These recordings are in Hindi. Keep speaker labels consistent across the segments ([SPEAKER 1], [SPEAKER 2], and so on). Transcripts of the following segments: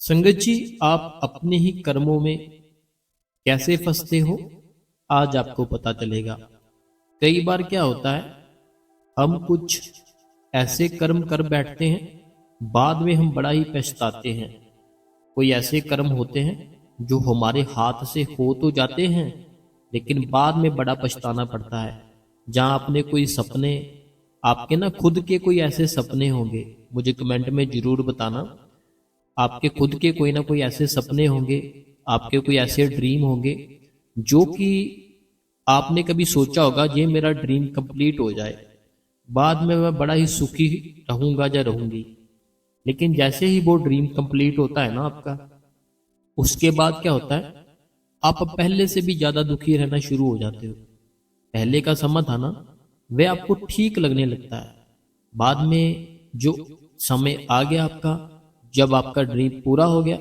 [SPEAKER 1] संगत जी, आप अपने ही कर्मों में कैसे फंसते हो आज आपको पता चलेगा। कई बार क्या होता है, हम कुछ ऐसे कर्म कर बैठते हैं, बाद में हम बड़ा ही पछताते हैं। कोई ऐसे कर्म होते हैं जो हमारे हाथ से हो तो जाते हैं, लेकिन बाद में बड़ा पछताना पड़ता है। जहाँ आपने कोई सपने, आपके ना खुद के कोई ऐसे सपने होंगे, मुझे कमेंट में जरूर बताना। आपके खुद के कोई ना कोई ऐसे सपने होंगे, आपके कोई ऐसे ड्रीम होंगे जो कि आपने कभी सोचा होगा ये मेरा ड्रीम कंप्लीट हो जाए, बाद में मैं बड़ा ही सुखी रहूंगा या रहूंगी। लेकिन जैसे ही वो ड्रीम कंप्लीट होता है ना आपका, उसके बाद क्या होता है, आप पहले से भी ज्यादा दुखी रहना शुरू हो जाते हो। पहले का समय था ना, वह आपको ठीक लगने लगता है। बाद में जो समय आ गया आपका, जब आपका ड्रीम पूरा हो गया,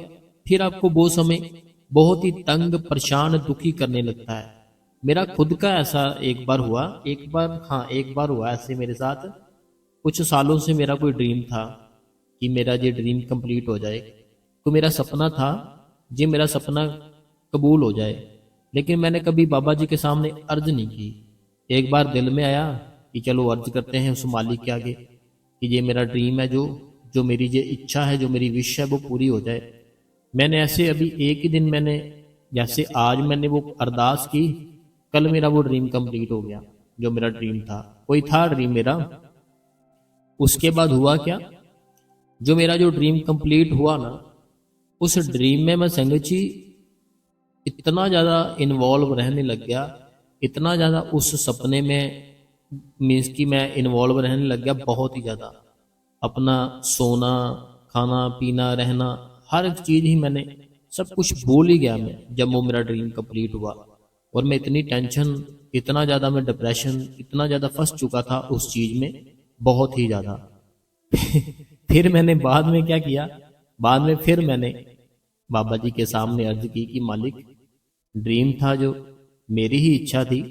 [SPEAKER 1] फिर आपको वो समय बहुत ही तंग, परेशान, दुखी करने लगता है। मेरा खुद का ऐसा एक बार हुआ, एक बार हुआ ऐसे मेरे साथ। कुछ सालों से मेरा कोई ड्रीम था कि मेरा ये ड्रीम कंप्लीट हो जाए। तो मेरा सपना था ये मेरा सपना कबूल हो जाए, लेकिन मैंने कभी बाबा जी के सामने अर्ज नहीं की। एक बार दिल में आया कि चलो अर्ज करते हैं उस मालिक के आगे कि ये मेरा ड्रीम है, जो जो मेरी ये इच्छा है, जो मेरी विश है, वो पूरी हो जाए। मैंने ऐसे अभी एक ही दिन मैंने, जैसे आज मैंने वो अरदास की, कल मेरा वो ड्रीम कंप्लीट हो गया। जो मेरा ड्रीम था, कोई था ड्रीम मेरा। उसके बाद हुआ क्या, जो मेरा जो ड्रीम कंप्लीट हुआ ना, उस ड्रीम में मैं संगत जी इतना ज़्यादा इन्वॉल्व रहने लग गया, इतना ज़्यादा उस सपने में, मीन्स कि मैं इन्वॉल्व रहने लग गया बहुत ही ज़्यादा। अपना सोना, खाना पीना, रहना, हर एक चीज़ ही मैंने, सब कुछ भूल ही गया मैं जब वो मेरा ड्रीम कंप्लीट हुआ। और मैं इतनी टेंशन, इतना ज़्यादा मैं डिप्रेशन, इतना ज़्यादा फंस चुका था उस चीज़ में, बहुत ही ज़्यादा। फिर मैंने बाद में क्या किया, बाद में फिर मैंने बाबा जी के सामने अर्ज की कि मालिक, ड्रीम था जो, मेरी ही इच्छा थी,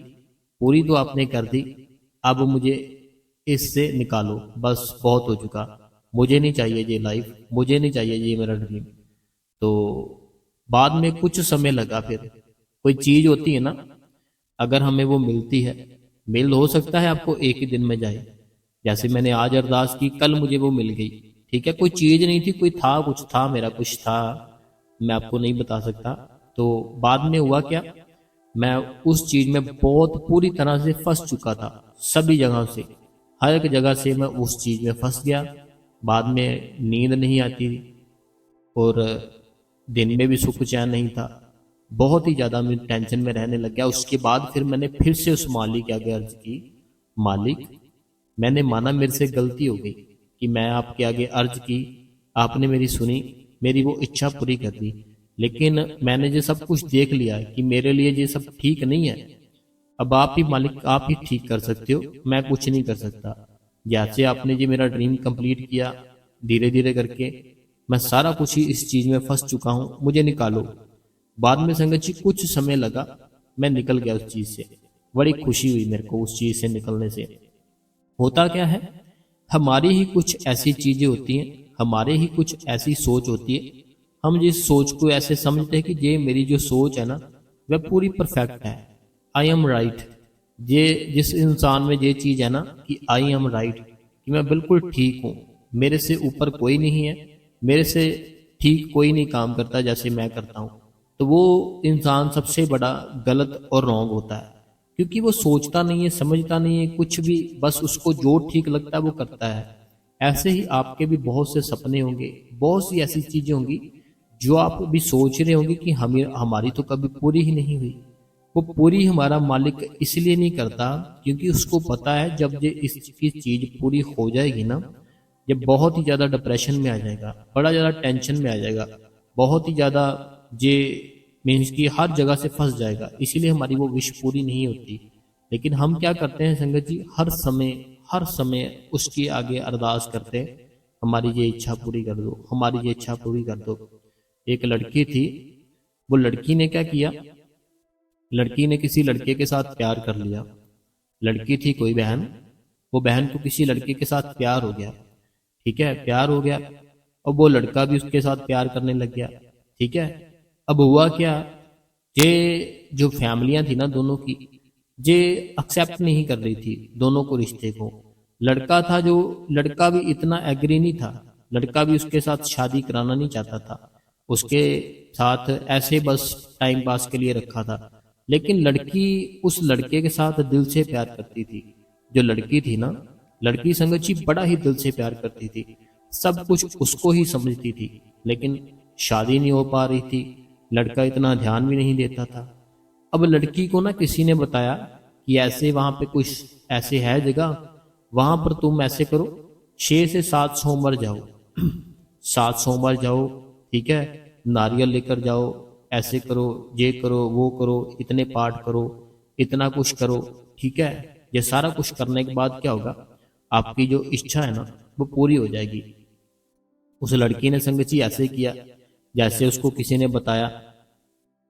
[SPEAKER 1] पूरी तो आपने कर दी, अब मुझे इससे निकालो, बस बहुत हो चुका। मुझे नहीं चाहिए ये लाइफ, मुझे नहीं चाहिए ये मेरा ड्रीम। तो बाद में कुछ समय लगा। फिर कोई चीज होती है ना, अगर हमें वो मिलती है, मिल हो सकता है आपको एक ही दिन में जाए। जैसे मैंने आज अरदास की, कल मुझे वो मिल गई। ठीक है, कोई चीज नहीं थी, कोई था, कुछ था, मेरा कुछ था, मैं आपको नहीं बता सकता। तो बाद में हुआ क्या, मैं उस चीज में बहुत पूरी तरह से फंस चुका था। सभी जगह से, हर एक जगह से मैं उस चीज में फंस गया। बाद में नींद नहीं आती थी, और दिन में भी सुख चैन नहीं था। बहुत ही ज़्यादा मैं टेंशन में रहने लग गया। उसके बाद फिर मैंने फिर से उस मालिक के आगे अर्ज की, मालिक, मैंने माना मेरे से गलती हो गई कि मैं आपके आगे अर्ज की, आपने मेरी सुनी, मेरी वो इच्छा पूरी कर दी। लेकिन मैंने ये सब कुछ देख लिया है कि मेरे लिए ये सब ठीक नहीं है। अब आप ही मालिक, आप ही ठीक कर सकते हो, मैं कुछ नहीं कर सकता। जैसे आपने ये मेरा ड्रीम कंप्लीट किया, धीरे धीरे करके मैं सारा कुछ ही इस चीज में फंस चुका हूँ, मुझे निकालो। बाद में संगत जी कुछ समय लगा, मैं निकल गया उस चीज से। बड़ी खुशी हुई मेरे को उस चीज से निकलने से। होता क्या है, हमारी ही कुछ ऐसी चीजें होती हैं, हमारे ही कुछ ऐसी सोच होती है। हम जिस सोच को ऐसे समझते हैं कि ये मेरी जो सोच है ना, वह पूरी परफेक्ट है, आई एम राइट। ये जिस इंसान में ये चीज है ना कि आई एम राइट, कि मैं बिल्कुल ठीक हूँ, मेरे से ऊपर कोई नहीं है, मेरे से ठीक कोई नहीं काम करता जैसे मैं करता हूँ, तो वो इंसान सबसे बड़ा गलत और रॉन्ग होता है। क्योंकि वो सोचता नहीं है, समझता नहीं है कुछ भी, बस उसको जो ठीक लगता है वो करता है। ऐसे ही आपके भी बहुत से सपने होंगे, बहुत सी ऐसी चीजें होंगी जो आप भी सोच रहे होंगे कि हमें, हमारी तो कभी पूरी ही नहीं हुई। वो पूरी हमारा मालिक इसलिए नहीं करता क्योंकि उसको पता है जब ये इसकी चीज पूरी हो जाएगी ना, ये बहुत ही ज्यादा डिप्रेशन में आ जाएगा, बड़ा ज्यादा टेंशन में आ जाएगा, बहुत ही ज्यादा ये, मीन्स की हर जगह से फंस जाएगा। इसीलिए हमारी वो विश पूरी नहीं होती। लेकिन हम क्या करते हैं संगत जी, हर समय उसके आगे अरदास करते हैं, हमारी ये इच्छा पूरी कर दो, हमारी ये इच्छा पूरी कर दो। एक लड़की थी, वो लड़की ने क्या किया, लड़की ने किसी लड़के के साथ प्यार कर लिया। लड़की थी कोई बहन, वो बहन को किसी लड़के के साथ प्यार हो गया। ठीक है, प्यार हो गया। और वो लड़का भी उसके साथ प्यार करने लग गया। ठीक है। अब हुआ क्या, ये जो फैमिलियां थी ना दोनों की, ये एक्सेप्ट नहीं कर रही थी दोनों को, रिश्ते को। लड़का था जो, लड़का भी इतना एग्री नहीं था, लड़का भी उसके साथ शादी कराना नहीं चाहता था, उसके साथ ऐसे बस टाइम पास के लिए रखा था। लेकिन लड़की उस लड़के के साथ दिल से प्यार करती थी। जो लड़की थी ना, लड़की संगत जी बड़ा ही दिल से प्यार करती थी, सब कुछ उसको ही समझती थी। लेकिन शादी नहीं हो पा रही थी, लड़का इतना ध्यान भी नहीं देता था। अब लड़की को ना किसी ने बताया कि ऐसे वहां पे कुछ ऐसे है जगह, वहां पर तुम ऐसे करो, 6 से 7 सोमवार जाओ, 7 सोमवार जाओ, ठीक है, नारियल लेकर जाओ, ऐसे करो, ये करो, वो करो, इतने पाठ करो, इतना कुछ करो। ठीक है। ये सारा कुछ करने के बाद क्या होगा, आपकी जो इच्छा है ना वो पूरी हो जाएगी। उस लड़की ने संगत जी ऐसे किया जैसे उसको किसी ने बताया।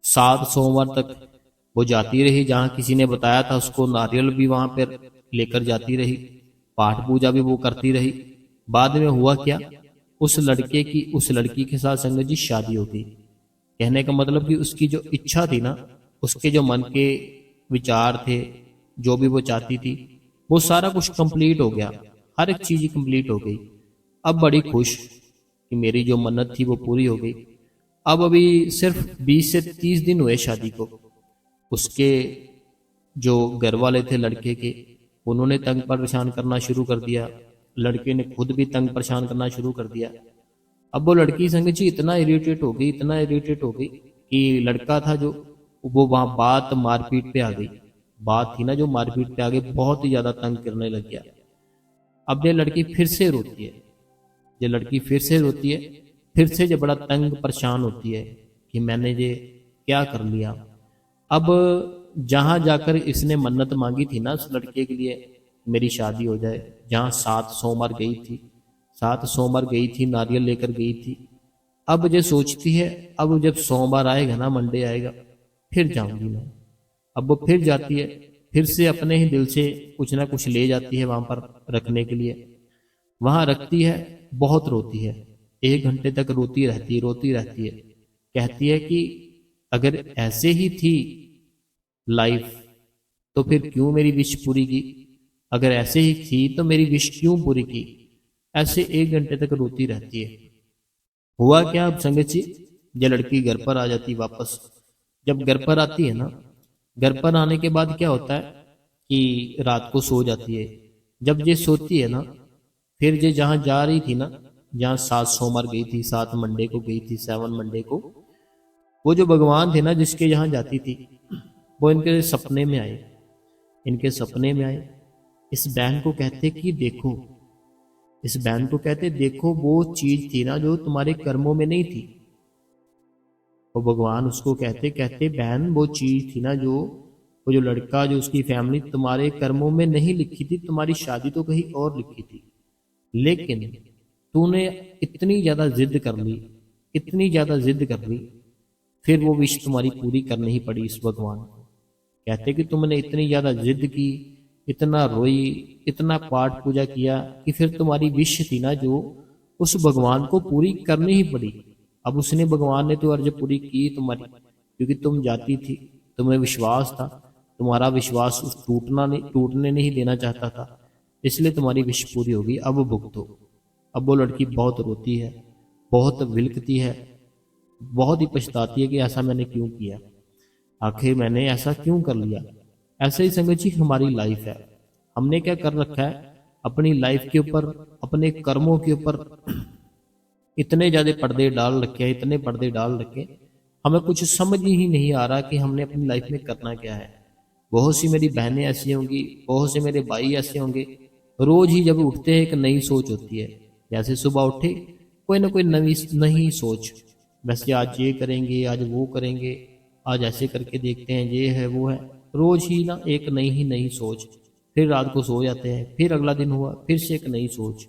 [SPEAKER 1] 7 सोमवार तक वो जाती रही जहां किसी ने बताया था उसको, नारियल भी वहां पर लेकर जाती रही, पाठ पूजा भी वो करती रही। बाद में हुआ क्या, उस लड़के की उस लड़की के साथ संगत जी शादी हो गई। कहने का मतलब कि उसकी जो इच्छा थी ना, उसके जो मन के विचार थे, जो भी वो चाहती थी, वो सारा कुछ कंप्लीट हो गया, हर एक चीज कंप्लीट हो गई। अब बड़ी खुश कि मेरी जो मन्नत थी वो पूरी हो गई। अब अभी सिर्फ 20 से 30 दिन हुए शादी को। उसके जो घर वाले थे लड़के के, उन्होंने तंग परेशान करना शुरू कर दिया, लड़के ने खुद भी तंग परेशान करना शुरू कर दिया। अब वो लड़की संग जी इतना इरिटेट हो गई, इतना इरिटेट हो गई कि लड़का था जो, वो वहां बात मारपीट पे आ गई। बात थी ना जो मारपीट पे आ गई, बहुत ही ज्यादा तंग करने लग गया। अब ये लड़की फिर से रोती है, ये लड़की फिर से रोती है, फिर से जो बड़ा तंग परेशान होती है कि मैंने ये क्या कर लिया। अब जहां जाकर इसने मन्नत मांगी थी ना उस लड़के के लिए, मेरी शादी हो जाए, जहां 7 सोमवार गई थी, 7 सोमवार गई थी, नारियल लेकर गई थी। अब ये सोचती है अब जब सोमवार आएगा ना, मंडे आएगा, फिर जाऊंगी मैं। अब वो फिर जाती है, फिर से अपने ही दिल से कुछ ना कुछ ले जाती है वहां पर रखने के लिए। वहां रखती है, बहुत रोती है, 1 घंटे तक रोती रहती है। कहती है कि अगर ऐसे ही थी लाइफ तो फिर क्यों मेरी विश पूरी की, अगर ऐसे ही थी तो मेरी विश क्यों पूरी की। ऐसे 1 घंटे तक रोती रहती है। हुआ क्या अब संगत जी, ये लड़की घर पर आ जाती वापस। जब घर पर आती है ना, घर पर आने के बाद क्या होता है कि रात को सो जाती है। जब ये सोती है ना, फिर ये जहां जा रही थी ना, जहां 7 सोमवार गई थी, 7 मंडे को गई थी, 7 मंडे को, वो जो भगवान थे ना जिसके यहाँ जाती थी, वो इनके सपने में आए, इनके सपने में आए। इस बहन को कहते कि देखो, इस बहन को कहते देखो, वो चीज थी ना जो तुम्हारे कर्मों में नहीं थी। वो भगवान उसको कहते कहते बहन, वो चीज थी ना जो, वो जो लड़का, जो उसकी फैमिली तुम्हारे कर्मों में नहीं लिखी थी, तुम्हारी शादी तो कहीं और लिखी थी। लेकिन तूने इतनी ज्यादा जिद कर ली, इतनी ज्यादा जिद कर ली, फिर वो विश तुम्हारी पूरी करनी ही पड़ी इस भगवान को। कहते कि तुमने इतनी ज्यादा जिद की, इतना रोई, इतना पाठ पूजा किया कि फिर तुम्हारी विश थी ना जो, उस भगवान को पूरी करनी ही पड़ी। अब उसने, भगवान ने तो अर्ज पूरी की तुम्हारी, क्योंकि तुम जाती थी, तुम्हें विश्वास था, तुम्हारा विश्वास उस टूटने नहीं देना चाहता था, इसलिए तुम्हारी विश पूरी होगी, अब भुगतो। अब वो लड़की बहुत रोती है, बहुत विलकती है, बहुत ही पछताती है कि ऐसा मैंने क्यों किया, आखिर मैंने ऐसा क्यों कर लिया। ऐसे ही संगत जी हमारी लाइफ है, हमने क्या कर रखा है अपनी लाइफ के ऊपर, अपने कर्मों के ऊपर इतने ज्यादा पर्दे डाल रखे हैं, इतने पर्दे डाल रखे, हमें कुछ समझ ही नहीं आ रहा कि हमने अपनी लाइफ में करना क्या है। बहुत सी मेरी बहनें ऐसी होंगी, बहुत से मेरे भाई ऐसे होंगे, रोज ही जब उठते हैं एक नई सोच होती है। जैसे सुबह उठे, कोई ना कोई नई नई सोच, वैसे आज ये करेंगे, आज वो करेंगे, आज ऐसे करके देखते हैं, ये है वो है, रोज ही ना एक नई ही नई सोच। फिर रात को सो जाते हैं, फिर अगला दिन हुआ, फिर से एक नई सोच।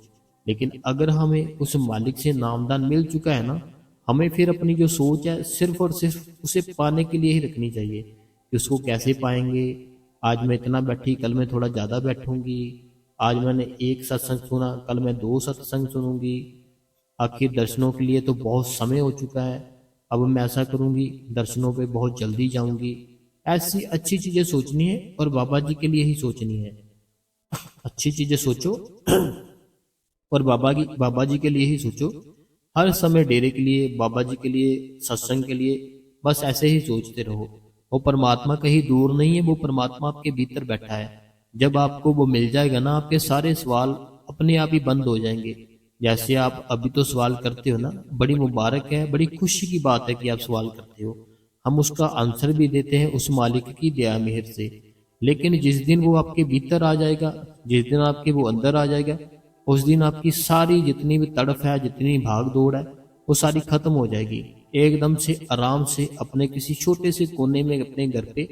[SPEAKER 1] लेकिन अगर हमें उस मालिक से नामदान मिल चुका है ना, हमें फिर अपनी जो सोच है सिर्फ और सिर्फ उसे पाने के लिए ही रखनी चाहिए कि उसको कैसे पाएंगे। आज मैं इतना बैठी, कल मैं थोड़ा ज़्यादा बैठूंगी, आज मैंने एक सत्संग सुना, कल मैं 2 सत्संग सुनूंगी, आखिर दर्शनों के लिए तो बहुत समय हो चुका है, अब मैं ऐसा करूंगी, दर्शनों पे बहुत जल्दी जाऊंगी। ऐसी अच्छी चीजें सोचनी है और बाबा जी के लिए ही सोचनी है। अच्छी चीजें सोचो और बाबा जी के लिए ही सोचो। हर समय डेरे के लिए, बाबा जी के लिए, सत्संग के लिए, बस ऐसे ही सोचते रहो। वो परमात्मा कहीं दूर नहीं है, वो परमात्मा आपके भीतर बैठा है। जब आपको वो मिल जाएगा ना, आपके सारे सवाल अपने आप ही बंद हो जाएंगे। जैसे आप अभी तो सवाल करते हो ना, बड़ी मुबारक है, बड़ी खुशी की बात है कि आप सवाल करते हो। हम उसका आंसर भी देते हैं उस मालिक की दया मेहर से। लेकिन जिस दिन वो आपके भीतर आ जाएगा, जिस दिन आपके वो अंदर आ जाएगा, उस दिन आपकी सारी जितनी भी तड़फ है, जितनी भाग दौड़ है, वो सारी खत्म हो जाएगी। एकदम से आराम से अपने किसी छोटे से कोने में अपने घर पे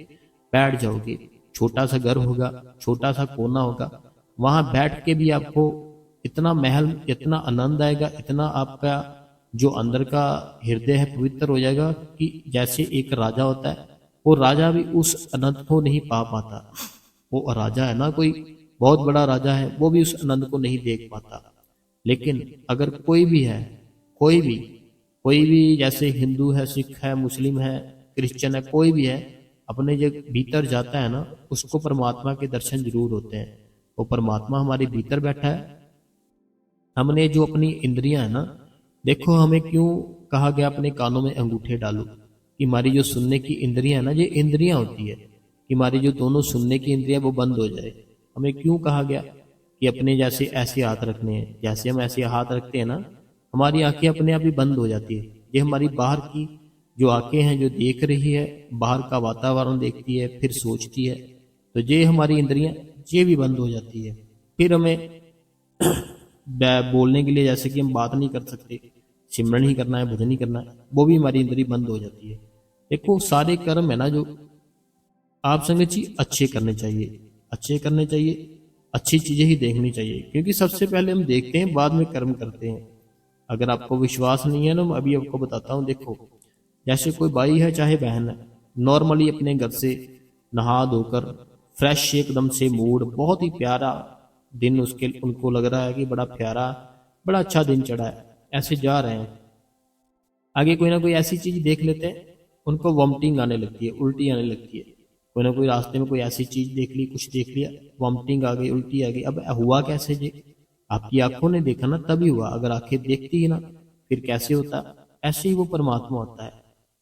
[SPEAKER 1] बैठ जाओगे। छोटा सा घर होगा, छोटा सा कोना होगा, वहां बैठ के भी आपको इतना महल, इतना आनंद आएगा, इतना आपका जो अंदर का हृदय है पवित्र हो जाएगा कि जैसे एक राजा होता है, वो राजा भी उस आनंद को नहीं पा पाता। वो राजा है ना, कोई बहुत बड़ा राजा है, वो भी उस आनंद को नहीं देख पाता। लेकिन अगर कोई भी है, कोई भी कोई भी जैसे हिंदू है, सिख है, मुस्लिम है, क्रिश्चियन है, कोई भी है, अपने जो भीतर जाता है ना, उसको परमात्मा के दर्शन जरूर होते हैं। वो परमात्मा हमारे भीतर बैठा है। हमने जो अपनी इंद्रियां है ना, देखो हमें क्यों कहा गया अपने कानों में अंगूठे डालो, कि हमारी जो सुनने की इंद्रियां है ना, ये इंद्रियां होती है, कि हमारी जो दोनों सुनने की इंद्रियां वो बंद हो जाए। हमें क्यों कहा गया कि अपने जैसे ऐसे हाथ रखने हैं, जैसे हम ऐसे हाथ रखते हैं ना, हमारी आंखें अपने आप ही बंद हो जाती है। ये हमारी बाहर की जो आंखें हैं, जो देख रही है, बाहर का वातावरण देखती है, फिर सोचती है, तो ये हमारी इंद्रियां ये भी बंद हो जाती है। फिर हमें बोलने के लिए, जैसे कि हम बात नहीं कर सकते, सिमरन ही करना है, भजन ही करना है, वो भी हमारी इंद्री बंद हो जाती है। देखो सारे कर्म है ना जो आप संगत जी अच्छे करने चाहिए, अच्छे करने चाहिए, अच्छी चीजें ही देखनी चाहिए, क्योंकि सबसे पहले हम देखते हैं, बाद में कर्म करते हैं। अगर आपको विश्वास नहीं है ना, मैं अभी आपको बताता हूँ। देखो जैसे कोई भाई है चाहे बहन है, नॉर्मली अपने घर से नहा धोकर फ्रेश एकदम से, मूड बहुत ही प्यारा दिन, उसके उनको लग रहा है कि बड़ा प्यारा, बड़ा अच्छा दिन चढ़ा है, ऐसे जा रहे हैं, आगे कोई ना कोई ऐसी चीज देख लेते हैं, उनको वॉमिटिंग आने लगती है, उल्टी आने लगती है। कोई ना कोई रास्ते में कोई ऐसी चीज देख ली, कुछ देख लिया, वॉमिटिंग आ गई, उल्टी आ गई। अब हुआ कैसे जी? आपकी आंखों ने देखा ना, तभी हुआ। अगर आंखें देखती ही ना, फिर कैसे होता? ऐसे ही वो परमात्मा होता है।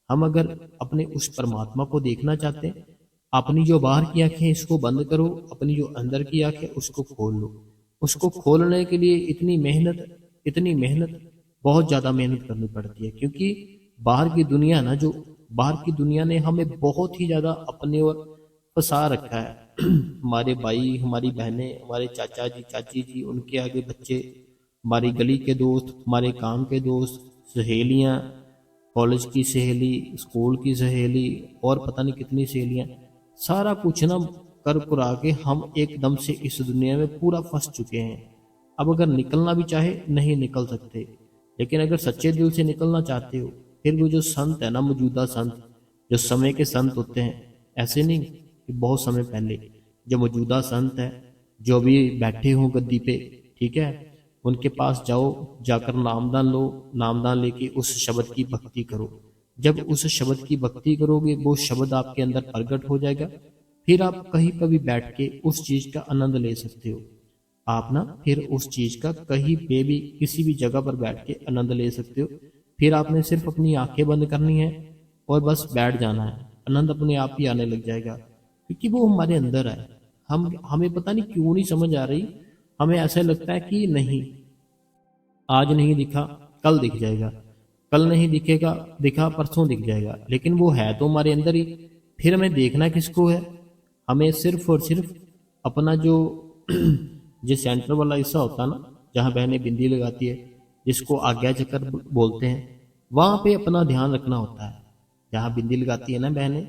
[SPEAKER 1] हम अगर अपने उस परमात्मा को देखना चाहते हैं, अपनी जो बाहर की आंखें इसको बंद करो, अपनी जो अंदर की आंखें उसको खोल लो। उसको खोलने के लिए इतनी मेहनत, इतनी मेहनत, बहुत ज्यादा मेहनत करनी पड़ती है, क्योंकि बाहर की दुनिया ना, जो बाहर की दुनिया ने हमें बहुत ही ज्यादा अपने ओर फंसा रखा है। हमारे भाई, हमारी बहनें, हमारे चाचा जी, चाची जी, उनके आगे बच्चे, हमारी गली के दोस्त, हमारे काम के दोस्त, सहेलियां, कॉलेज की सहेली, स्कूल की सहेली, और पता नहीं कितनी सहेलियां, सारा कुछ ना कर कुरा के हम एकदम से इस दुनिया में पूरा फंस चुके हैं। अब अगर निकलना भी चाहे नहीं निकल सकते। लेकिन अगर सच्चे दिल से निकलना चाहते हो, फिर वो जो संत है ना, मौजूदा संत, जो समय के संत होते हैं, ऐसे नहीं कि बहुत समय पहले, जो मौजूदा संत है, जो भी बैठे हों गद्दी पे, ठीक है, उनके पास जाओ, जाकर नामदान लो, नामदान लेके उस शब्द की भक्ति करो। जब उस शब्द की भक्ति करोगे, वो शब्द आपके अंदर प्रकट हो जाएगा, फिर आप कहीं पर भी बैठ के उस चीज का आनंद ले सकते हो। आप ना फिर उस चीज का कहीं पे भी, किसी भी जगह पर बैठ के आनंद ले सकते हो। फिर आपने सिर्फ अपनी आंखें बंद करनी है और बस बैठ जाना है, आनंद अपने आप ही आने लग जाएगा, क्योंकि वो हमारे अंदर है। हमें पता नहीं क्यों नहीं समझ आ रही, हमें ऐसा लगता है कि नहीं, आज नहीं दिखा कल दिख जाएगा, कल नहीं दिखेगा, दिखा परसों दिख जाएगा, लेकिन वो है तो हमारे अंदर ही। फिर हमें देखना किसको है? हमें सिर्फ और सिर्फ अपना जो जो सेंटर वाला हिस्सा होता है ना, जहाँ बहनें बिंदी लगाती है, जिसको आज्ञा चक्र बोलते हैं, वहां पे अपना ध्यान रखना होता है। जहाँ बिंदी लगाती है ना बहनें,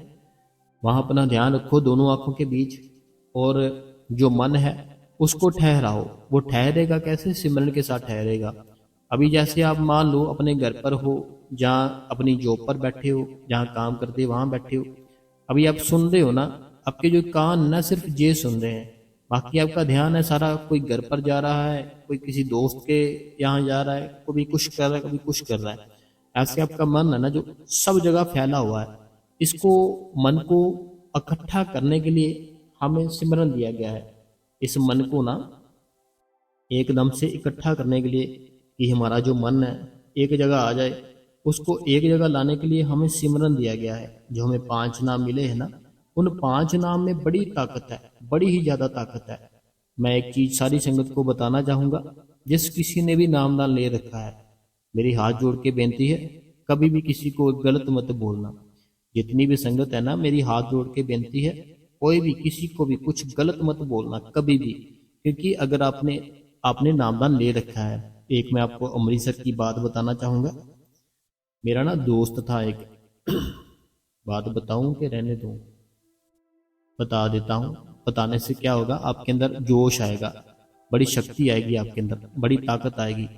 [SPEAKER 1] वहां अपना ध्यान रखो दोनों आंखों के बीच, और जो मन है उसको ठहराओ। वो ठहरेगा कैसे? सिमरन के साथ ठहरेगा। अभी जैसे आप मान लो अपने घर पर हो, जहाँ अपनी जॉब पर बैठे हो, जहाँ काम करते हो वहां बैठे हो, अभी आप सुन रहे हो ना, आपके जो कान ना सिर्फ ये सुन रहे हैं, बाकी आपका ध्यान है सारा कोई घर पर जा रहा है, कोई किसी दोस्त के यहाँ जा रहा है, कभी कुछ कर रहा है, कभी कुछ कर रहा है। ऐसे आपका मन है ना जो सब जगह फैला हुआ है, इसको मन को इकट्ठा करने के लिए हमें सिमरन दिया गया है। इस मन को ना एकदम से इकट्ठा करने के लिए कि हमारा जो मन है एक जगह आ जाए, उसको एक जगह लाने के लिए हमें सिमरन दिया गया है। जो हमें 5 नाम मिले हैं ना, उन 5 नाम में बड़ी ताकत है, बड़ी ही ज्यादा ताकत है। मैं एक चीज सारी संगत को बताना चाहूंगा, जिस किसी ने भी नामदान ले रखा है, मेरी हाथ जोड़ के बेनती है, कभी भी किसी को गलत मत बोलना। जितनी भी संगत है ना, मेरी हाथ जोड़ के बेनती है, कोई भी किसी को भी कुछ गलत मत बोलना कभी भी। क्योंकि अगर आपने आपने नामदान ले रखा है, एक मैं आपको अमृतसर की बात बताना चाहूंगा। मेरा ना दोस्त था एक, बात बताऊं कि रहने दूं? बता देता हूं। बताने से क्या होगा, आपके अंदर जोश आएगा, बड़ी शक्ति आएगी, आपके अंदर बड़ी ताकत आएगी।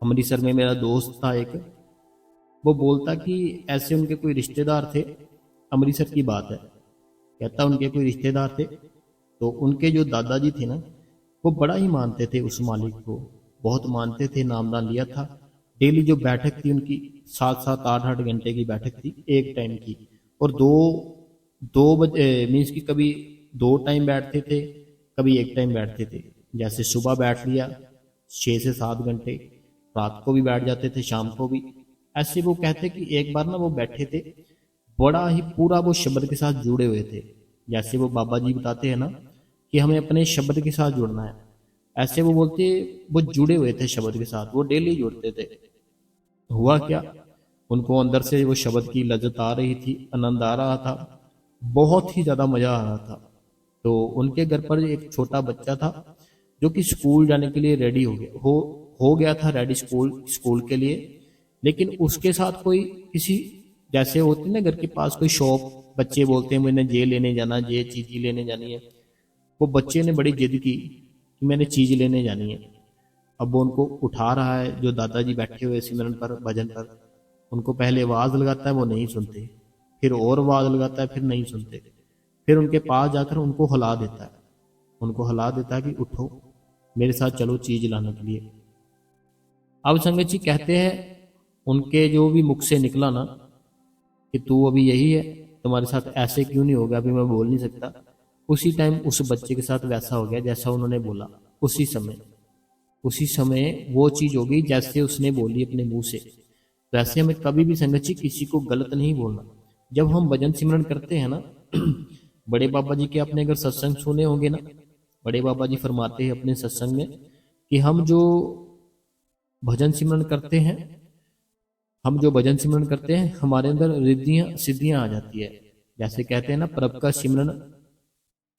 [SPEAKER 1] अमृतसर में मेरा दोस्त था एक, वो बोलता कि ऐसे उनके कोई रिश्तेदार थे, अमृतसर की बात है, कहता उनके कोई रिश्तेदार थे, तो उनके जो दादाजी थे ना, वो बड़ा ही मानते थे उस मालिक को, बहुत मानते थे, नामदान लिया था। डेली जो बैठक थी उनकी 7-7 8-8 घंटे की बैठक थी, एक टाइम की। और दो दो बजे मीन्स की कभी 2 टाइम बैठते थे, कभी एक टाइम बैठते थे। जैसे सुबह बैठ लिया 6 से 7 घंटे, रात को भी बैठ जाते थे, शाम को भी। ऐसे वो कहते कि एक बार ना वो बैठे थे, बड़ा ही पूरा वो शब्द के साथ जुड़े हुए थे। जैसे वो बाबा जी बताते हैं ना कि हमें अपने शब्द के साथ जुड़ना है, ऐसे वो बोलते वो जुड़े हुए थे शब्द के साथ, वो डेली जुड़ते थे। हुआ क्या, उनको अंदर से वो शब्द की लज्जत आ रही थी, आनंद आ रहा था, बहुत ही ज्यादा मजा आ रहा था। तो उनके घर पर एक छोटा बच्चा था जो कि स्कूल जाने के लिए रेडी हो गया था, रेडी स्कूल स्कूल के लिए। लेकिन उसके साथ कोई किसी, जैसे होती ना घर के पास कोई शॉप, बच्चे बोलते हैं मैंने ये लेने जाना, ये चीज ही लेने जानी है। वो बच्चे ने बड़ी जिद की कि मैंने चीज लेने जानी है। अब वो उनको उठा रहा है, जो दादाजी बैठे हुए सिमरन पर, भजन पर, उनको पहले आवाज लगाता है, वो नहीं सुनते, फिर और आवाज लगाता है, फिर नहीं सुनते, फिर उनके पास जाकर उनको हिला देता है, उनको हिला देता है कि उठो मेरे साथ चलो चीज लाने के लिए। अब संगत जी कहते हैं उनके जो भी मुख से निकला ना कि तू अभी यही है, तुम्हारे साथ ऐसे क्यों नहीं होगा, अभी मैं बोल नहीं सकता। उसी टाइम उस बच्चे के साथ वैसा हो गया जैसा उन्होंने बोला। उसी समय वो चीज हो गई जैसे उसने बोली अपने मुंह से। वैसे हमें कभी भी संगत जी किसी को गलत नहीं बोलना। जब हम भजन सिमरन करते हैं ना, बड़े बाबा जी के आपने अगर सत्संग सुने होंगे ना, बड़े बाबा जी फरमाते हैं अपने सत्संग में कि भजन सिमरन करते हैं हम जो भजन सिमरन करते हैं, हमारे अंदर रिद्धियां सिद्धियां आ जाती है। जैसे कहते हैं ना, प्रभ का सिमरन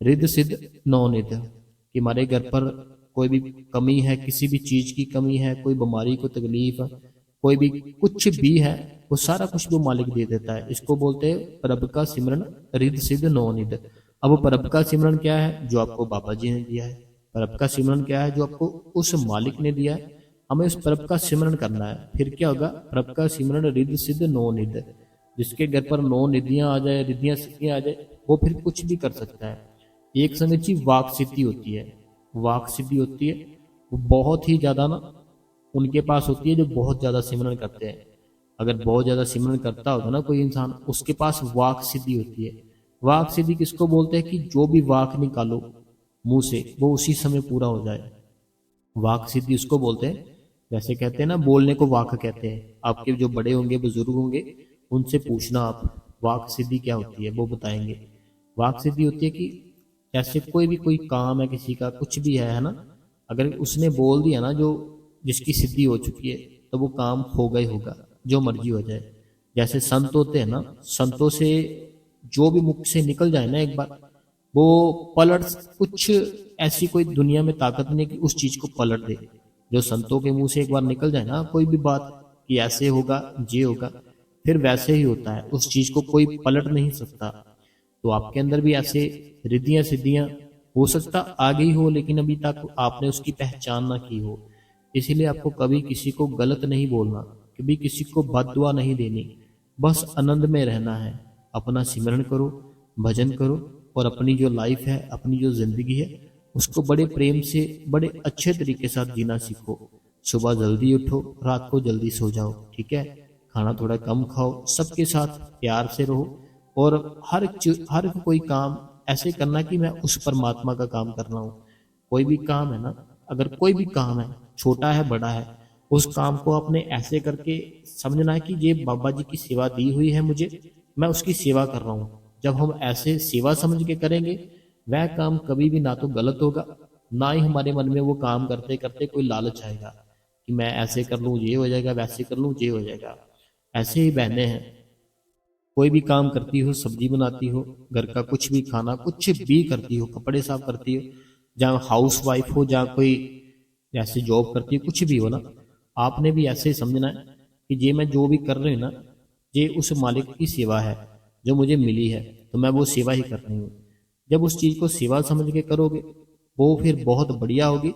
[SPEAKER 1] रिद्ध सिद्ध नवनिध, कि हमारे घर पर कोई भी कमी है, किसी भी चीज की कमी है, कोई बीमारी, कोई तकलीफ, कोई भी कुछ भी है, वो सारा कुछ वो मालिक दे देता है। इसको बोलते हैं प्रभ का सिमरन रिद्ध सिद्ध नवनिध। अब प्रभ का सिमरन क्या है? जो आपको बाबा जी ने दिया है। प्रभ का सिमरन क्या है? जो आपको उस मालिक ने दिया है। हमें उस प्रभ का सिमरन करना है। फिर क्या होगा? प्रभ का सिमरन रिद्ध सिद्ध नवनिध। जिसके घर पर 9 निधियां आ जाए, रिद्धियां सिद्धियां आ जाए, वो फिर कुछ भी कर सकता है। एक संगत जी वाक सिद्धि होती है, वाक सिद्धि होती है, वो बहुत ही ज्यादा ना उनके पास होती है जो बहुत ज्यादा सिमरन करते हैं। अगर बहुत ज्यादा सिमरन करता होगा ना कोई इंसान, उसके पास वाक सिद्धि होती है। वाक सिद्धि किसको बोलते हैं? कि जो भी वाक निकालो मुंह से, वो उसी समय पूरा हो जाए। वाक सिद्धि उसको बोलते हैं। जैसे कहते हैं ना, बोलने को वाक कहते हैं। आपके जो बड़े होंगे, बुजुर्ग होंगे, उनसे पूछना आप वाक सिद्धि क्या होती है, वो बताएंगे। वाक सिद्धि होती है कि जैसे कोई काम है, किसी का कुछ भी है ना, अगर उसने बोल दिया ना, जो जिसकी सिद्धि हो चुकी है, तो वो काम होगा ही होगा, जो मर्जी हो जाए। जैसे संत होते हैं ना, संतों से जो भी मुख से निकल जाए ना एक बार, वो पलट, कुछ ऐसी कोई दुनिया में ताकत नहीं कि उस चीज को पलट दे। जो संतों के मुंह से एक बार निकल जाए ना कोई भी बात कि ऐसे होगा, ये होगा, फिर वैसे ही होता है। उस चीज को कोई पलट नहीं सकता। तो आपके अंदर भी ऐसे रिद्धियां सिद्धियां हो सकता आ गई हो, लेकिन अभी तक आपने उसकी पहचान ना की हो। इसीलिए आपको कभी किसी को गलत नहीं बोलना, कभी किसी को बद्दुआ नहीं देनी, बस आनंद में रहना है। अपना सिमरन करो, भजन करो, और अपनी जो लाइफ है, अपनी जो ज़िंदगी है, उसको बड़े प्रेम से, बड़े अच्छे तरीके से जीना सीखो। सुबह जल्दी उठो, रात को जल्दी सो जाओ, ठीक है। खाना थोड़ा कम खाओ, सबके साथ प्यार से रहो, और हर कोई काम ऐसे करना कि मैं उस परमात्मा का काम कर रहा हूँ। कोई भी काम है ना, अगर कोई भी काम है, छोटा है बड़ा है, उस काम को आपने ऐसे करके समझना है कि ये बाबा जी की सेवा दी हुई है मुझे, मैं उसकी सेवा कर रहा हूँ। जब हम ऐसे सेवा समझ के करेंगे, वह काम कभी भी ना तो गलत होगा, ना ही हमारे मन में वो काम करते करते कोई लालच आएगा कि मैं ऐसे कर लूँ ये हो जाएगा, वैसे कर लूँ ये हो जाएगा। ऐसे ही बहनें हैं, कोई भी काम करती हो, सब्जी बनाती हो, घर का कुछ भी खाना, कुछ भी करती हो, कपड़े साफ करती हो, जहाँ हाउस वाइफ हो, जहाँ कोई जैसे जॉब करती हो, कुछ भी हो ना, आपने भी ऐसे ही समझना है कि ये मैं जो भी कर रही हूँ ना, ये उस मालिक की सेवा है जो मुझे मिली है, तो मैं वो सेवा ही कर रही हूँ। जब उस चीज़ को सेवा समझ के करोगे, वो फिर बहुत बढ़िया होगी,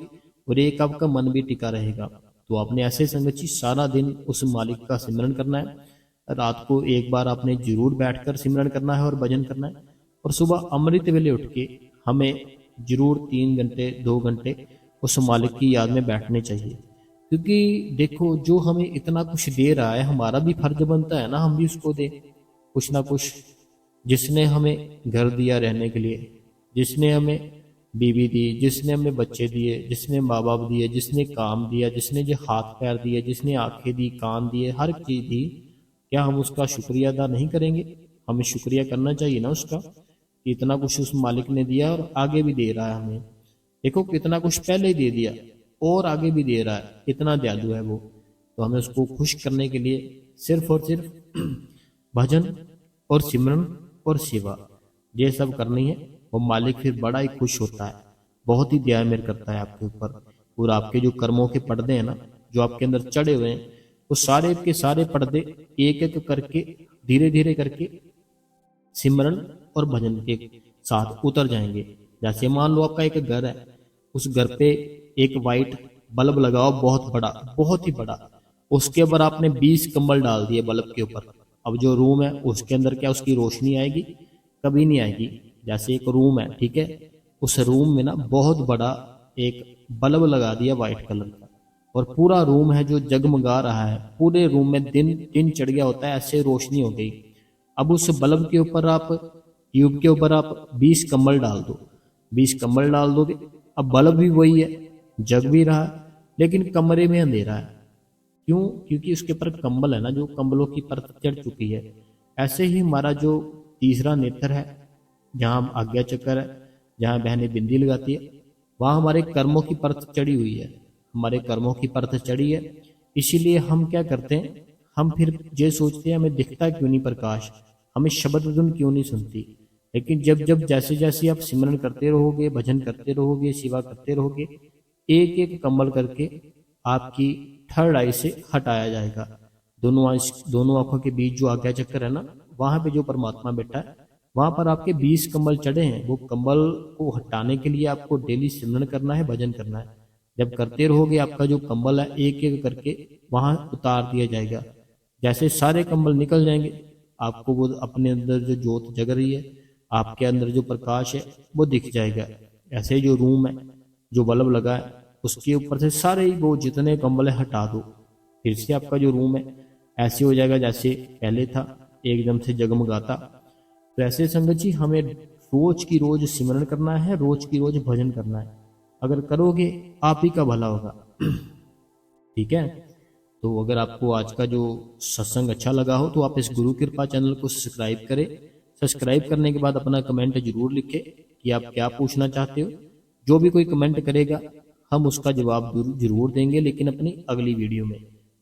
[SPEAKER 1] और एक आपका मन भी टिका रहेगा। तो आपने ऐसे संगत जी सारा दिन उस मालिक का सिमरन करना है। रात को एक बार आपने जरूर बैठकर सिमरन करना है और भजन करना है, और सुबह अमृत वेले उठ के हमें जरूर 3 घंटे 2 घंटे उस मालिक की याद में बैठने चाहिए। क्योंकि देखो, जो हमें इतना कुछ दे रहा है, हमारा भी फर्ज बनता है ना, हम भी उसको दे कुछ ना कुछ। जिसने हमें घर दिया रहने के लिए, जिसने हमें बीवी दी, जिसने हमें बच्चे दिए, जिसने माँ बाप दिए, जिसने काम दिया, जिसने जो हाथ पैर दिए, जिसने आंखें दी, कान दिए, हर चीज दी, क्या हम उसका शुक्रिया अदा नहीं करेंगे? हमें शुक्रिया करना चाहिए ना उसका, कि इतना कुछ उस मालिक ने दिया और आगे भी दे रहा है हमें। देखो कितना कुछ पहले ही दे दिया और आगे भी दे रहा है, कितना दयालु है वो। तो हमें उसको खुश करने के लिए सिर्फ और सिर्फ भजन और सिमरन और सेवा, ये सब करनी है। वो मालिक फिर बड़ा ही खुश होता है, बहुत ही दया मेर करता है आपके ऊपर। और आपके जो कर्मों के पर्दे हैं ना, जो आपके अंदर चढ़े हुए हैं, वो सारे के सारे पर्दे एक एक करके, धीरे धीरे करके सिमरन और भजन के साथ उतर जाएंगे। जैसे मान लो आपका एक घर है, उस घर पे एक वाइट बल्ब लगाओ, बहुत बड़ा, बहुत ही बड़ा। उसके ऊपर आपने 20 कंबल डाल दिए बल्ब के ऊपर। अब जो रूम है उसके अंदर क्या उसकी रोशनी आएगी? कभी नहीं आएगी। जैसे एक रूम है, ठीक है, उस रूम में ना बहुत बड़ा एक बल्ब लगा दिया वाइट कलर का, और पूरा रूम है जो जगमगा रहा है, पूरे रूम में दिन दिन चढ़ गया होता है, ऐसे रोशनी हो गई। अब उस बल्ब के ऊपर आप, ट्यूब के ऊपर आप 20 कंबल डाल दो, 20 कंबल डाल दोगे, अब बल्ब भी वही है, जग भी रहा है, लेकिन कमरे में अंधेरा है। क्यों? क्योंकि उसके ऊपर कंबल है ना, जो कंबलों की परत चढ़ चुकी है। ऐसे ही हमारा जो तीसरा नेत्र है, जहाँ आज्ञा चक्र है, जहाँ बहनें बिंदी लगाती है, वहाँ हमारे कर्मों की परत चढ़ी हुई है, हमारे कर्मों की परत चढ़ी है। इसीलिए हम क्या करते हैं, हम फिर ये सोचते हैं हमें दिखता क्यों नहीं प्रकाश, हमें शब्द धुन क्यों नहीं सुनती। लेकिन जब जब जैसे जैसे आप सिमरन करते रहोगे, भजन करते रहोगे, सेवा करते रहोगे, एक एक कंबल करके आपकी थर्ड आई से हटाया जाएगा। दोनों आंखों के बीच जो आज्ञा चक्कर है ना, वहां पे जो परमात्मा बैठा है, वहां पर आपके 20 कंबल चढ़े हैं। वो कंबल को हटाने के लिए आपको डेली सिमरन करना है, भजन करना है। जब करते रहोगे, आपका जो कंबल है एक एक करके वहां उतार दिया जाएगा। जैसे सारे कंबल निकल जाएंगे, आपको वो अपने अंदर जो ज्योत जग रही है, आपके अंदर जो प्रकाश है, वो दिख जाएगा। ऐसे ही जो रूम है, जो बल्ब लगा है, उसके ऊपर से सारे ही वो जितने कंबल है हटा दो, फिर से आपका जो रूम है ऐसे हो जाएगा जैसे पहले था, एकदम से जगमगाता। तो ऐसे संगत जी हमें रोज की रोज सिमरन करना है, रोज की रोज भजन करना है। अगर करोगे आप ही का भला होगा। ठीक है। तो अगर आपको आज का जो सत्संग अच्छा लगा हो, तो आप इस गुरु कृपा चैनल को सब्सक्राइब करें। सब्सक्राइब करने के बाद अपना कमेंट जरूर लिखें कि आप क्या पूछना चाहते हो। जो भी कोई कमेंट करेगा हम उसका जवाब जरूर देंगे, लेकिन अपनी अगली वीडियो में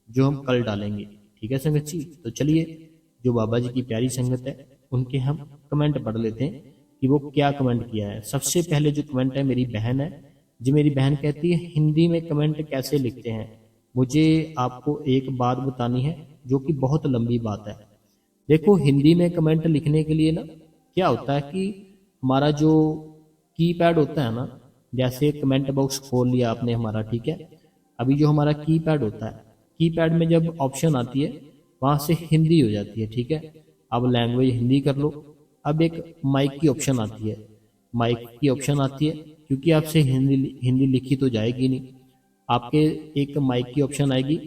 [SPEAKER 1] जो हम कल डालेंगे। ठीक है संगत जी, तो चलिए जो बाबा जी की प्यारी संगत है उनके हम कमेंट पढ़ लेते हैं कि वो क्या कमेंट किया है। सबसे पहले जो कमेंट है मेरी बहन है जी, मेरी बहन कहती है हिंदी में कमेंट कैसे लिखते हैं, मुझे आपको एक बात बतानी है जो कि बहुत लंबी बात है। देखो हिंदी में कमेंट लिखने के लिए ना क्या होता है कि हमारा जो कीपैड होता है ना, जैसे कमेंट बॉक्स खोल लिया आपने हमारा, ठीक है, अभी जो हमारा कीपैड होता है, कीपैड में जब ऑप्शन आती है वहां से हिंदी हो जाती है, ठीक है। अब लैंग्वेज हिंदी कर लो, अब एक माइक की ऑप्शन आती है, माइक की ऑप्शन आती है, क्योंकि आपसे हिंदी हिंदी लिखी तो जाएगी नहीं, आपके एक माइक की ऑप्शन आएगी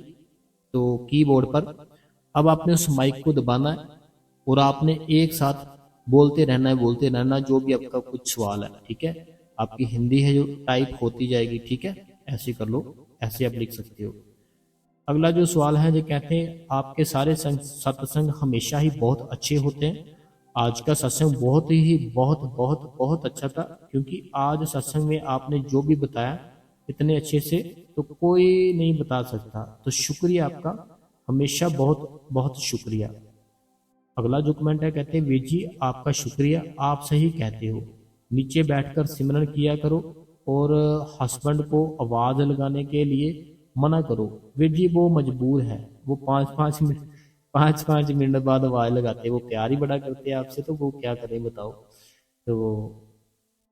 [SPEAKER 1] तो कीबोर्ड पर। अब आपने उस माइक को दबाना है और आपने एक साथ बोलते रहना है, बोलते रहना, जो भी आपका कुछ सवाल है, ठीक है। आपकी हिंदी है जो टाइप होती जाएगी, ठीक है। ऐसे कर लो, ऐसे आप लिख सकते हो। अगला जो सवाल है जो कहते हैं आपके सारे सत्संग हमेशा ही बहुत अच्छे होते हैं। आज का सत्संग बहुत ही बहुत बहुत बहुत अच्छा था, क्योंकि आज सत्संग में आपने जो भी बताया इतने अच्छे से तो कोई नहीं बता सकता। तो शुक्रिया आपका, हमेशा बहुत बहुत शुक्रिया। अगला जो कमेंट है कहते हैं वीर जी आपका शुक्रिया, आप सही कहते हो, नीचे बैठकर सिमरन किया करो और हस्बैंड को आवाज लगाने के लिए मना करो। वीर जी वो मजबूर है, वो 5-5 मिनट 5-5 मिनट बाद आवाज लगाते हैं, वो प्यार ही बड़ा करते हैं आपसे, तो वो क्या करें बताओ। तो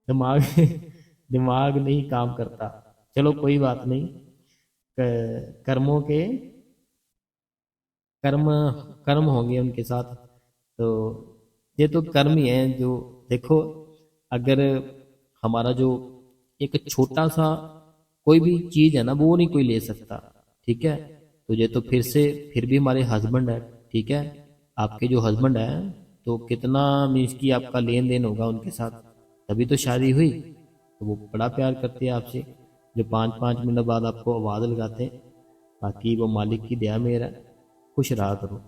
[SPEAKER 1] दिमाग दिमाग नहीं काम करता। चलो कोई बात नहीं, कर्मों के कर्म कर्म होंगे उनके साथ। तो ये तो कर्म ही है जो, देखो अगर हमारा जो एक छोटा सा कोई भी चीज है ना, वो नहीं कोई ले सकता, ठीक है। तो ये तो फिर से फिर भी हमारे हस्बैंड है, ठीक है। आपके जो हस्बैंड है तो कितना मीन्स की आपका लेन देन होगा उनके साथ, तभी तो शादी हुई। तो वो बड़ा प्यार करते हैं आपसे, जो 5-5 मिनट बाद आपको आवाज लगाते हैं। बाकी वो मालिक की दया मेरा, खुश रहा करो।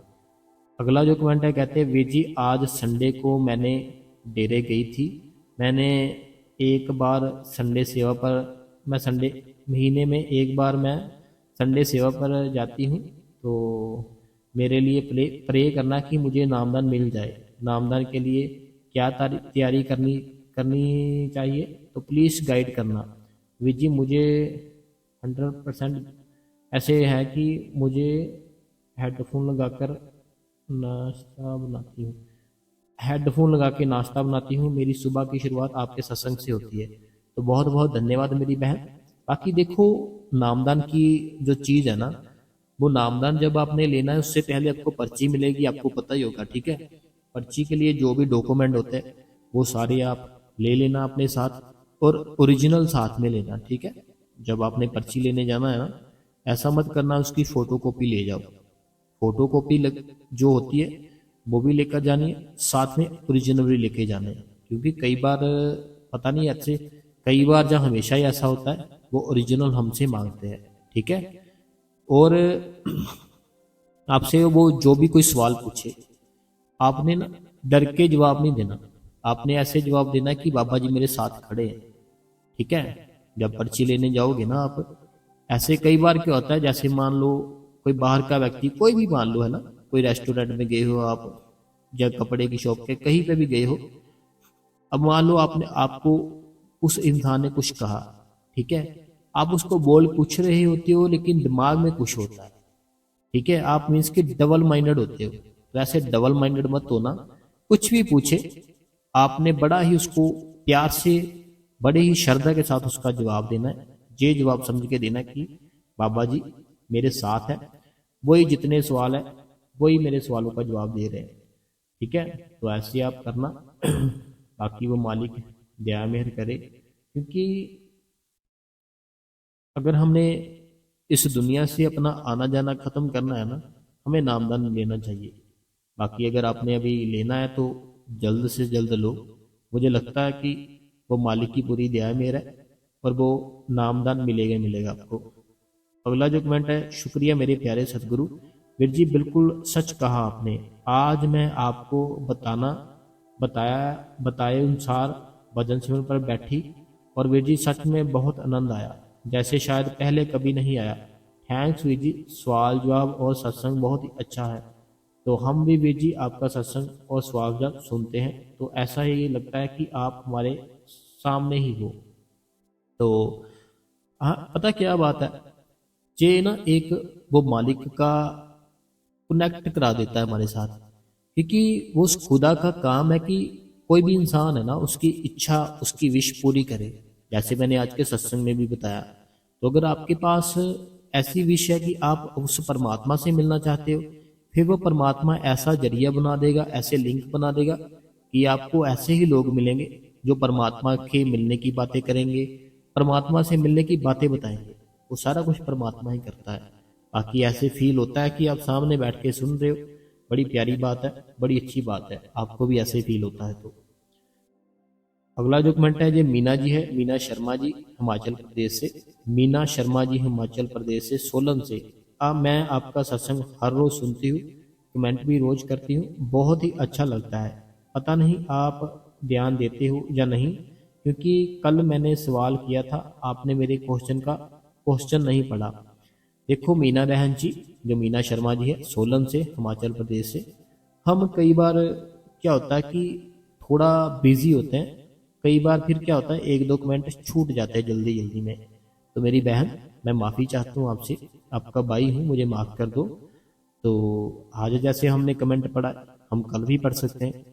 [SPEAKER 1] अगला जो कमेंट है कहते हैं वीर जी आज संडे को मैंने डेरे गई थी, मैंने एक बार संडे सेवा पर, मैं संडे महीने में एक बार मैं संडे सेवा पर जाती हूँ, तो मेरे लिए प्रे करना कि मुझे नामदान मिल जाए। नामदान के लिए क्या तैयारी करनी करनी चाहिए, तो प्लीज़ गाइड करना। वीर जी मुझे 100% ऐसे है कि मुझे हेडफोन लगाकर नाश्ता बनाती हूँ, हेडफोन लगा के नाश्ता बनाती हूँ, मेरी सुबह की शुरुआत आपके सत्संग से होती है। तो बहुत बहुत धन्यवाद मेरी बहन। बाकी देखो नामदान की जो चीज़ है ना, वो नामदान जब आपने लेना है उससे पहले आपको पर्ची मिलेगी, आपको पता ही होगा, ठीक है। पर्ची के लिए जो भी डॉक्यूमेंट होते हैं वो सारे आप ले लेना अपने साथ, और ओरिजिनल साथ में लेना, ठीक है। जब आपने पर्ची लेने जाना है ना, ऐसा मत करना उसकी फोटो कॉपी ले जाओ। फोटो कॉपी जो होती है वो भी लेकर जानी है, साथ में ओरिजिनल भी लेके जाने हैं, क्योंकि कई बार पता नहीं अच्छे, कई बार जब हमेशा ही ऐसा होता है वो ओरिजिनल हमसे मांगते हैं, ठीक है। और आपसे वो जो भी कोई सवाल पूछे आपने ना डर के जवाब नहीं देना, आपने ऐसे जवाब देना कि बाबा जी मेरे साथ खड़े हैं, ठीक है। जब पर्ची लेने जाओगे ना आप, ऐसे कई बार क्या होता है, जैसे मान लो कोई बाहर का व्यक्ति, कोई भी मान लो है ना, कोई रेस्टोरेंट में गए हो आप या कपड़े की शॉप पे कहीं पे भी गए हो, अब मान लो आपने आपको उस इंसान ने कुछ कहा, ठीक है, आप उसको बोल पूछ रहे होते हो लेकिन दिमाग में कुछ होता है, ठीक है। आप मीन्स के डबल माइंडेड होते हो, वैसे डबल माइंडेड मत होना। कुछ भी पूछे आपने बड़ा ही उसको प्यार से, बड़े ही श्रद्धा के साथ उसका जवाब देना है। ये जवाब समझ के देना कि बाबा जी मेरे साथ है, वही जितने सवाल है वही मेरे सवालों का जवाब दे रहे हैं, ठीक है। तो ऐसे आप करना। बाकी वो मालिक दया मेहर करे, क्योंकि अगर हमने इस दुनिया से अपना आना जाना खत्म करना है ना, हमें नामदान लेना चाहिए। बाकी अगर आपने अभी लेना है तो जल्द से जल्द लो, मुझे लगता है कि वो मालिक की पूरी दया मेहर है और वो नामदान मिलेगा मिलेगा आपको। अगला जो कमेंट है, शुक्रिया मेरे प्यारे सतगुरु, वीर जी बिल्कुल सच कहा आपने, आज मैं आपको बताए अनुसार भजन सिमरन पर बैठी और वीर जी सच में बहुत आनंद आया, जैसे शायद पहले कभी नहीं आया। थैंक्स वीर जी, सवाल जवाब और सत्संग बहुत ही अच्छा है। तो हम भी वीर जी आपका सत्संग और सवाल जवाब सुनते हैं तो ऐसा ही लगता है कि आप हमारे सामने ही हो। तो हाँ, पता क्या बात है, ये ना एक वो मालिक का कनेक्ट करा देता है हमारे साथ, क्योंकि वो उस खुदा का काम है कि कोई भी इंसान है ना उसकी इच्छा उसकी विश पूरी करे। जैसे मैंने आज के सत्संग में भी बताया, तो अगर आपके पास ऐसी विश है कि आप उस परमात्मा से मिलना चाहते हो, फिर वो परमात्मा ऐसा जरिया बना देगा, ऐसे लिंक बना देगा कि आपको ऐसे ही लोग मिलेंगे जो परमात्मा के मिलने की बातें करेंगे, परमात्मा से मिलने की बातें बताएंगे। वो सारा कुछ परमात्मा ही करता है। बाकी ऐसे फील होता है कि आप सामने बैठ के सुन रहे हो, बड़ी प्यारी बात है, बड़ी अच्छी बात है, आपको भी ऐसे फील होता है तो। अगला जो कमेंट है ये मीना जी है, मीना शर्मा जी हिमाचल प्रदेश से। मीना शर्मा जी हिमाचल प्रदेश से, सोलन से। मैं आपका सत्संग हर रोज सुनती हूँ, कमेंट भी रोज करती हूँ, बहुत ही अच्छा लगता है। पता नहीं आप ध्यान देते हो या नहीं, क्योंकि कल मैंने सवाल किया था, आपने मेरे क्वेश्चन नहीं पढ़ा। देखो मीना बहन जी, जो मीना शर्मा जी है सोलन से हिमाचल प्रदेश से, हम कई बार क्या होता है कि थोड़ा बिजी होते हैं, कई बार फिर क्या होता है एक दो कमेंट छूट जाते हैं जल्दी जल्दी में। तो मेरी बहन, मैं माफ़ी चाहता हूँ आपसे, आपका भाई हूँ, मुझे माफ़ कर दो। तो आज जैसे हमने कमेंट पढ़ा, हम कल भी पढ़ सकते हैं,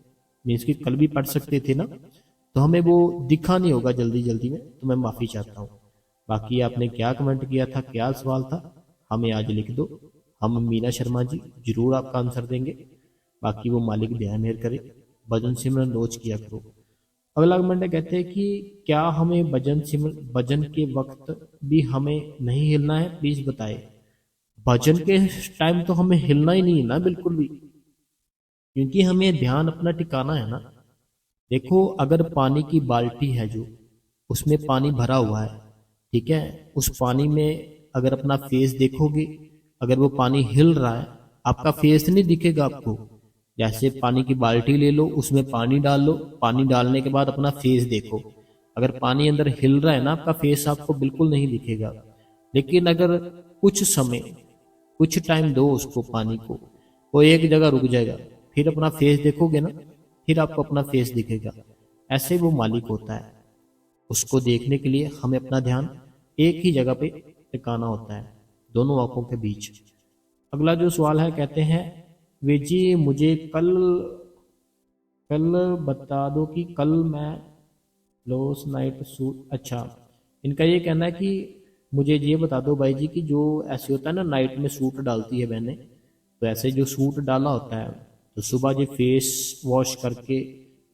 [SPEAKER 1] मीन्स कि कल भी पढ़ सकते थे ना, तो हमें वो दिखा नहीं होगा जल्दी जल्दी में, तो मैं माफ़ी चाहता हूँ। बाकी आपने क्या कमेंट किया था, क्या सवाल था, हमें आज लिख दो, हम मीना शर्मा जी जरूर आपका आंसर देंगे। बाकी वो मालिक ध्यान मेहर करे, भजन सिमरन रोज किया करो। अगला कमेंट कहते हैं कि क्या हमें भजन के वक्त भी हमें नहीं हिलना है, प्लीज बताए। भजन के टाइम तो हमें हिलना ही नहीं है ना बिल्कुल भी, क्योंकि हमें ध्यान अपना टिकाना है ना। देखो अगर पानी की बाल्टी है जो, उसमें पानी भरा हुआ है, ठीक है, उस पानी में अगर अपना फेस देखोगे, अगर वो पानी हिल रहा है, आपका फेस नहीं दिखेगा आपको। जैसे पानी की बाल्टी ले लो, उसमें पानी डाल लो, पानी डालने के बाद अपना फेस देखो, अगर पानी अंदर हिल रहा है ना, आपका फेस आपको बिल्कुल नहीं दिखेगा। लेकिन अगर कुछ समय, कुछ टाइम दो उसको, पानी को, वो एक जगह रुक जाएगा, फिर अपना फेस देखोगे ना, फिर आपको अपना फेस दिखेगा। ऐसे वो मालिक होता है, उसको देखने के लिए हमें अपना ध्यान एक ही जगह पे टिकाना होता है, दोनों आंखों के बीच। अगला जो सवाल है, कहते हैं वे जी मुझे कल कल बता दो कि कल मैं लोस नाइट सूट, अच्छा, इनका ये कहना है कि मुझे ये बता दो भाई जी कि जो ऐसे होता है ना नाइट में सूट डालती है मैंने, तो ऐसे जो सूट डाला होता है, तो सुबह जो फेस वॉश करके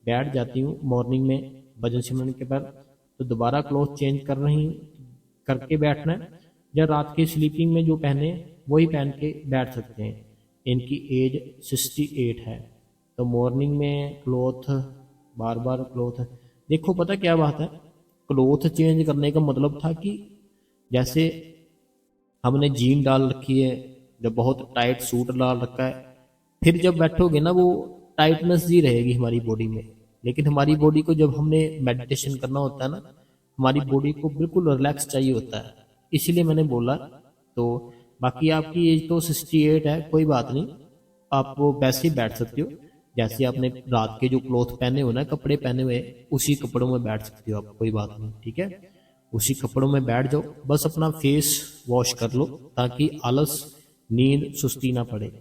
[SPEAKER 1] बैठ जाती हूँ मॉर्निंग में भजन सिमरन के बाद, तो दोबारा क्लॉथ चेंज कर रही करके बैठना है, या रात के स्लीपिंग में जो पहने वही पहन के बैठ सकते हैं। इनकी एज 68 है, तो मॉर्निंग में क्लॉथ, बार बार क्लॉथ, देखो पता क्या बात है, क्लॉथ चेंज करने का मतलब था कि जैसे हमने जीन डाल रखी है, जब बहुत टाइट सूट डाल रखा है, फिर जब बैठोगे ना वो टाइटनेस ही रहेगी हमारी बॉडी में। लेकिन हमारी बॉडी को जब हमने मेडिटेशन करना होता है ना, हमारी बॉडी को बिल्कुल रिलैक्स चाहिए होता है, इसीलिए मैंने बोला। तो बाकी आपकी एज तो 68 है, कोई बात नहीं, आप वो वैसे ही बैठ सकते हो, जैसे आपने रात के जो क्लॉथ पहने हो ना, कपड़े पहने हुए, उसी कपड़ों में बैठ सकते हो आप, कोई बात नहीं, ठीक है, उसी कपड़ों में बैठ जाओ, बस अपना फेस वॉश कर लो, ताकि आलस, नींद, सुस्ती ना पड़े,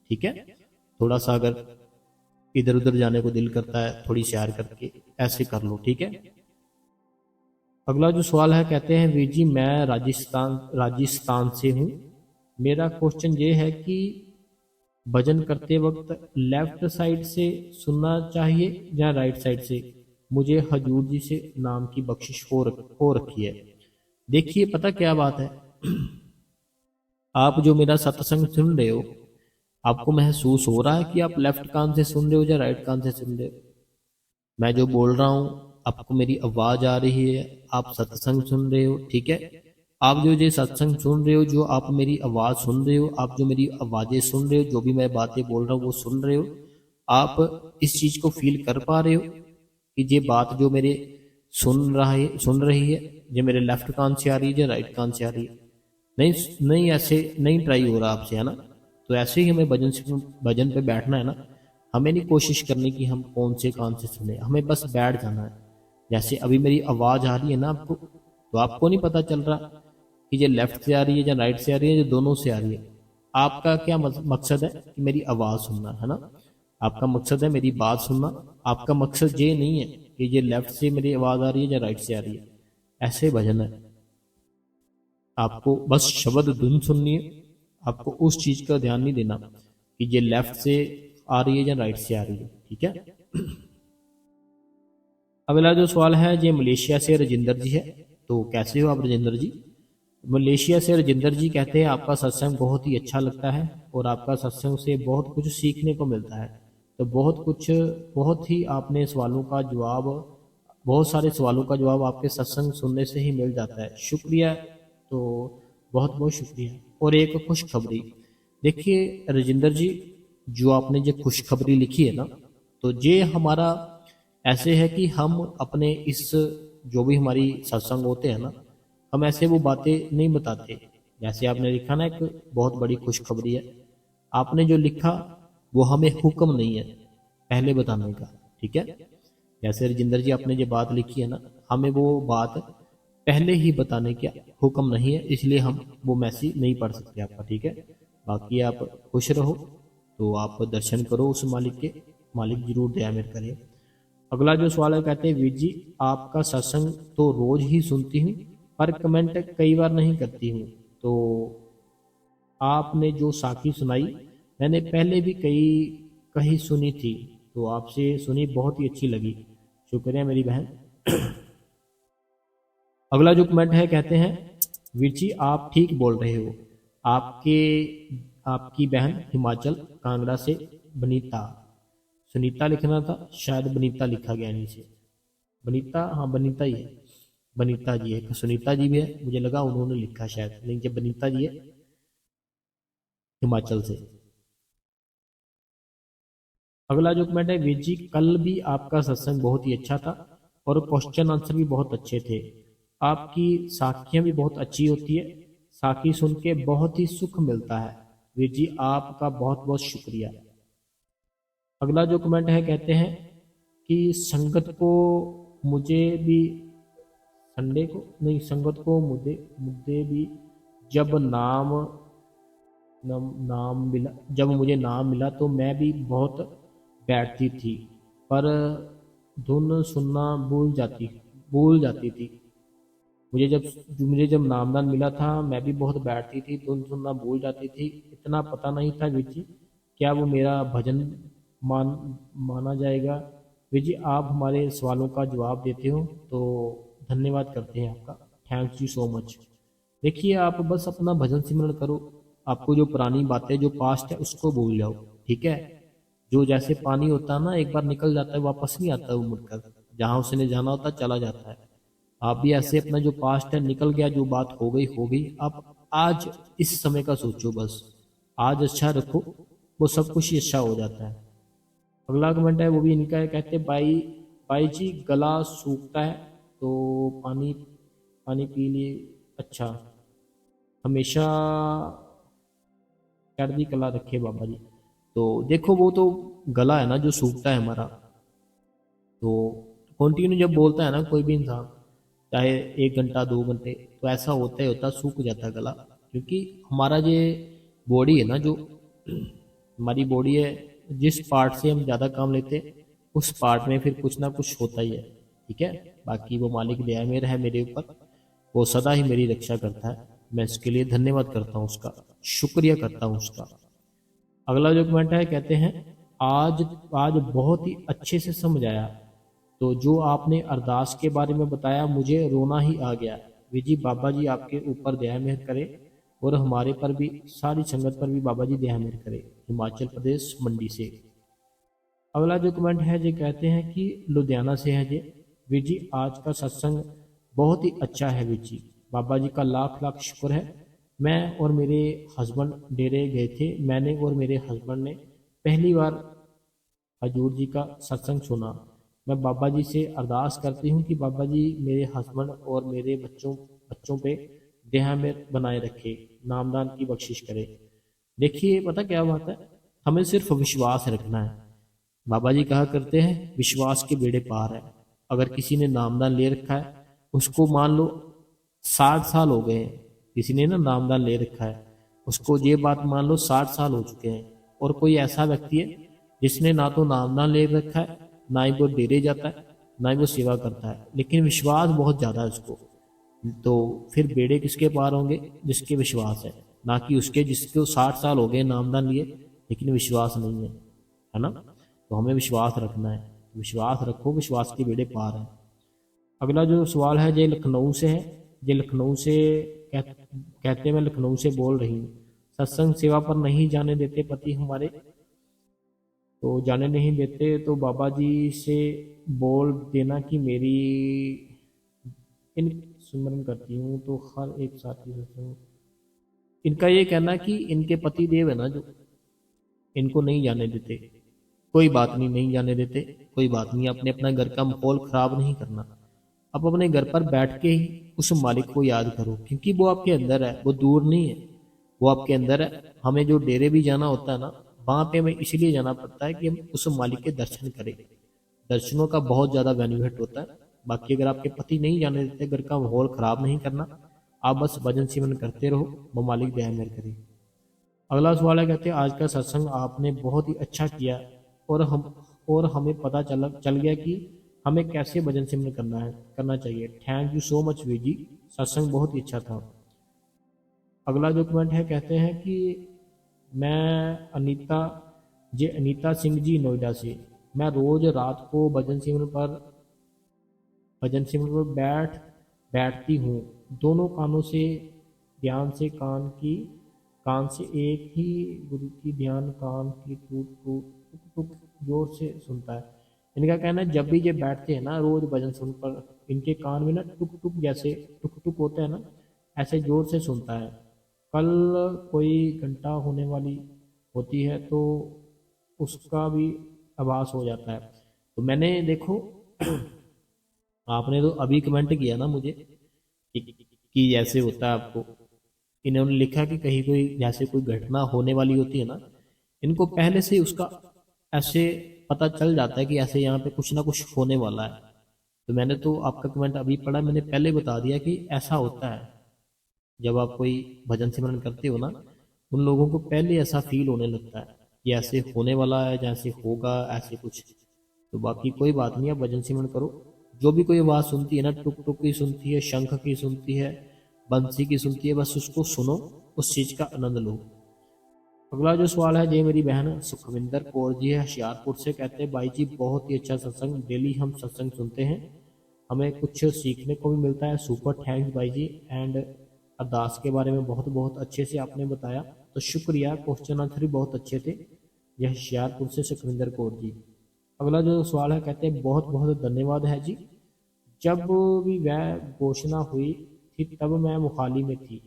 [SPEAKER 1] ठीक है। थोड़ा सा अगर इधर उधर जाने को दिल करता है, थोड़ी सैर करके ऐसे कर लो, ठीक है। अगला जो सवाल है, कहते हैं वीर जी मैं राजस्थान से हूँ, मेरा क्वेश्चन ये है कि भजन करते वक्त लेफ्ट साइड से सुनना चाहिए या राइट साइड से, मुझे हजूर जी से नाम की बख्शिश हो रखी है। देखिए पता क्या बात है, आप जो मेरा सत्संग सुन रहे हो, आपको महसूस हो रहा है कि आप लेफ्ट कान से सुन रहे हो या राइट कान से सुन रहे हो। मैं जो बोल रहा हूँ, आपको मेरी आवाज आ रही है, आप सत्संग सुन रहे हो, ठीक है। आप जो ये सत्संग सुन रहे हो, जो आप मेरी आवाज सुन रहे हो, आप जो मेरी आवाजें सुन रहे हो, जो भी मैं बातें बोल रहा हूँ वो सुन रहे हो, आप इस चीज को फील कर पा रहे हो कि ये बात जो मेरे सुन रही है, ये मेरे लेफ्ट कान से आ रही है या राइट कान से आ रही है। नहीं नहीं, ऐसे नहीं ट्राई हो रहा आपसे, है ना। तो ऐसे ही हमें भजन पे बैठना है ना, हमें नहीं कोशिश करनी कि हम कौन से कान से सुने, हमें बस बैठ जाना है। जैसे अभी मेरी आवाज आ रही है ना आपको, तो आपको नहीं पता चल रहा कि ये लेफ्ट से आ रही है या राइट से आ रही है या दोनों से आ रही है। आपका क्या मकसद है कि मेरी आवाज सुनना, है ना, आपका मकसद है मेरी बात सुनना। आपका मकसद ये नहीं है कि ये लेफ्ट से मेरी आवाज आ रही है या राइट से आ रही है। ऐसे भजन है, आपको बस शब्द धुन सुननी है, आपको उस चीज का ध्यान नहीं देना कि ये लेफ्ट से आ रही है या राइट से आ रही है, ठीक है। अगला जो सवाल है ये मलेशिया से राजिंदर जी है। तो कैसे हो आप राजिंदर जी? मलेशिया से राजिंदर जी कहते हैं आपका सत्संग बहुत ही अच्छा लगता है और आपका सत्संग से बहुत कुछ सीखने को मिलता है। तो बहुत कुछ, बहुत ही आपने सवालों का जवाब, बहुत सारे सवालों का जवाब आपके सत्संग सुनने से ही मिल जाता है। शुक्रिया। तो बहुत बहुत शुक्रिया। और एक खुशखबरी, देखिए राजिंदर जी, जो आपने जो खुशखबरी लिखी है ना, तो ये हमारा ऐसे है कि हम अपने इस, जो भी हमारी सत्संग होते हैं ना, हम ऐसे वो बातें नहीं बताते। जैसे आपने लिखा ना, एक बहुत बड़ी खुशखबरी है, आपने जो लिखा वो हमें हुक्म नहीं है पहले बताने का, ठीक है। जैसे राजिंदर जी आपने जो बात लिखी है ना, हमें वो बात पहले ही बताने का हुक्म नहीं है, इसलिए हम वो मैसेज नहीं पढ़ सकते आपका, ठीक है। बाकी आप खुश रहो। तो आप दर्शन करो उस मालिक के, मालिक जरूर दया मेर करे। अगला जो सवाल है, कहते हैं वीर जी, आपका सत्संग तो रोज ही सुनती हूँ पर कमेंट कई बार नहीं करती हूँ। तो आपने जो साखी सुनाई मैंने पहले भी कहीं सुनी थी, तो आपसे सुनी बहुत ही अच्छी लगी। शुक्रिया मेरी बहन। अगला जो कमेंट है, कहते हैं वीर जी आप ठीक बोल रहे हो। आपके आपकी बहन हिमाचल कांगड़ा से बनीता, सुनीता लिखना था, शायद बनीता लिखा गया नीचे। बनीता, हाँ बनीता ही है। बनीता जी है, सुनीता जी भी है, मुझे लगा उन्होंने लिखा शायद, लेकिन बनीता जी है हिमाचल से। अगला जो कमेंट है, वीर जी कल भी आपका सत्संग बहुत ही अच्छा था और क्वेश्चन आंसर भी बहुत अच्छे थे। आपकी साखियां भी बहुत अच्छी होती है, साखी सुन के बहुत ही सुख मिलता है। वीर जी आपका बहुत बहुत शुक्रिया। अगला जो कमेंट है, कहते हैं कि संगत को मुझे भी, संडे को नहीं, संगत को मुझे मुझे भी जब नाम मिला, जब मुझे नाम मिला तो मैं भी बहुत बैठती थी, पर धुन सुनना भूल जाती थी। मुझे जब नामदान मिला था मैं भी बहुत बैठती थी, धुन सुनना भूल जाती थी। इतना पता नहीं था वीर जी, क्या वो मेरा भजन मान माना जाएगा? वीर जी आप हमारे सवालों का जवाब देते हो तो धन्यवाद करते हैं आपका, थैंक यू सो मच। देखिए आप बस अपना भजन सिमरन करो, आपको जो पुरानी बातें, जो पास्ट है उसको भूल जाओ, ठीक है। जो जैसे पानी होता है ना, एक बार निकल जाता है वापस नहीं आता वो मुड़कर, जहां उसने जाना होता है चला जाता है। आप भी ऐसे अपना जो पास्ट है निकल गया, जो बात हो गई। आप आज इस समय का सोचो, बस आज अच्छा रखो, वो सब कुछ ही अच्छा हो जाता है। अगला कमेंट है वो भी इनका है, कहते हैं बाई बाई जी गला सूखता है तो पानी पानी पी लिए, अच्छा हमेशा चढ़ती कला रखे बाबा जी। तो देखो वो तो गला है ना जो सूखता है हमारा, तो कंटिन्यू जब बोलता है ना कोई भी इंसान, चाहे 1 घंटा 2 घंटे, तो ऐसा होता ही होता, सूख जाता है गला। क्योंकि हमारा ये बॉडी है ना, जो हमारी बॉडी है, जिस पार्ट से हम ज़्यादा काम लेते हैं उस पार्ट में फिर कुछ ना कुछ होता ही है, ठीक है। बाकी वो मालिक दया में है मेरे ऊपर, वो सदा ही मेरी रक्षा करता है, मैं इसके लिए धन्यवाद करता हूँ उसका, शुक्रिया करता हूँ उसका। अगला जो कमेंट है, कहते हैं आज आज बहुत ही अच्छे से समझ आया, तो जो आपने अरदास के बारे में बताया मुझे रोना ही आ गया। विजी बाबा जी आपके ऊपर दया मेहर करे और हमारे पर भी, सारी संगत पर भी बाबा जी दया मेहर करे। हिमाचल प्रदेश मंडी से। अगला जो कमेंट है जी, कहते हैं कि लुधियाना से है जी, वीर जी आज का सत्संग बहुत ही अच्छा है वीर जी, बाबा जी का लाख लाख शुक्र है। मैं और मेरे हस्बैंड डेरे गए थे, मैंने और मेरे हस्बैंड ने पहली बार हजूर जी का सत्संग सुना। मैं बाबा जी से अरदास करती हूँ कि बाबा जी मेरे हस्बैंड और मेरे बच्चों पे दया में बनाए रखे, नामदान की बख्शिश करे। देखिए पता क्या बात है, हमें सिर्फ विश्वास रखना है। बाबा जी कहा करते हैं विश्वास के बेड़े पार है। अगर किसी ने नामदान ले रखा है, उसको मान लो 60 साल हो गए हैं, किसी ने ना नामदान ले रखा है, उसको ये बात मान लो 60 साल हो चुके हैं, और कोई ऐसा व्यक्ति है जिसने ना तो नामदान ले रखा है, ना ही वो डेरे जाता है, ना ही वो सेवा करता है, लेकिन विश्वास बहुत ज्यादा है उसको, तो फिर बेड़े किसके पार होंगे? जिसके विश्वास है, ना कि उसके जिसको 60 साल हो गए नामदान लिए लेकिन विश्वास नहीं है ना। तो हमें विश्वास रखना है। विश्वास रखो, विश्वास के बेड़े पार है। अगला जो सवाल है ये लखनऊ से है। ये लखनऊ से कहते मैं लखनऊ से बोल रही हूँ, सत्संग सेवा पर नहीं जाने देते पति हमारे, तो जाने नहीं देते, तो बाबा जी से बोल देना कि मेरी इन सुमरन करती हूँ तो हर एक साथी सत्संग। इनका ये कहना कि इनके पति देव है ना जो, इनको नहीं जाने देते। कोई बात नहीं, नहीं जाने देते, कोई बात नहीं। आपने अपना घर का माहौल खराब नहीं करना। आप अपने घर पर बैठ के ही उस मालिक को याद करो, क्योंकि वो आपके अंदर है, वो दूर नहीं है, वो आपके अंदर है। हमें जो डेरे भी जाना होता है ना, वहां पे हमें इसलिए जाना पड़ता है कि हम उस मालिक के दर्शन करें। दर्शनों का बहुत ज्यादा बेनिफिट होता है। बाकी अगर आपके पति नहीं जाने देते, घर का माहौल खराब नहीं करना, आप बस भजन सिमरन करते रहो, वो मालिक दया मेहर करे। अगला सवाल है, कहते हैं आज का सत्संग आपने बहुत ही अच्छा किया और हमें पता चल गया कि हमें कैसे भजन सिमरन करना चाहिए। Thank you so much we जी, सत्संग बहुत ही अच्छा था। अगला जो कमेंट है, कहते हैं कि मैं अनीता सिंह जी नोएडा से, मैं रोज रात को भजन सिमरन पर बैठती हूँ। दोनों कानों से ध्यान से कान से एक ही गुरु की ध्यान, कान की टूक टूक टुक टुक जोर से सुनता है। इनका कहना है जब भी ये बैठते हैं ना रोज भजन सुन पर, इनके कान में ना टुक टुक जैसे टुक टुक होता है ना, ऐसे जोर से सुनता है। कल कोई घंटा होने वाली होती है तो उसका भी आभास हो जाता है। तो मैंने देखो आपने तो अभी कमेंट किया ना मुझे कि जैसे होता है आपको, इन्होंने लिखा कि कहीं कोई जैसे कोई घटना होने वाली होती है ना, इनको पहले से उसका ऐसे पता चल जाता है कि ऐसे यहाँ पे कुछ ना कुछ होने वाला है। तो मैंने तो आपका कमेंट अभी पढ़ा, मैंने पहले बता दिया कि ऐसा होता है। जब आप कोई भजन सिमरन करते हो ना, उन लोगों को पहले ऐसा फील होने लगता है कि ऐसे होने वाला है, जैसे होगा ऐसे कुछ। तो बाकी कोई बात नहीं, आप भजन सिमरन करो। जो भी कोई आवाज़ सुनती है ना, टुक टुक की सुनती है, शंख की सुनती है, बंसी की सुनती है, बस उसको सुनो, उस चीज़ का आनंद लो। अगला जो सवाल है, ये मेरी बहन सुखविंदर कौर जी है होशियारपुर से, कहते हैं भाई जी बहुत ही अच्छा सत्संग, डेली हम सत्संग सुनते हैं, हमें कुछ सीखने को भी मिलता है। सुपर थैंक्स भाई जी। एंड अरदास के बारे में बहुत बहुत अच्छे से आपने बताया, तो शुक्रिया। क्वेश्चन आंसर भी बहुत अच्छे थे। यह होशियारपुर से सुखविंदर कौर जी। अगला जो सवाल है, कहते हैं बहुत बहुत धन्यवाद है जी, जब भी वह घोषणा हुई थी तब मैं मुखाली में थी,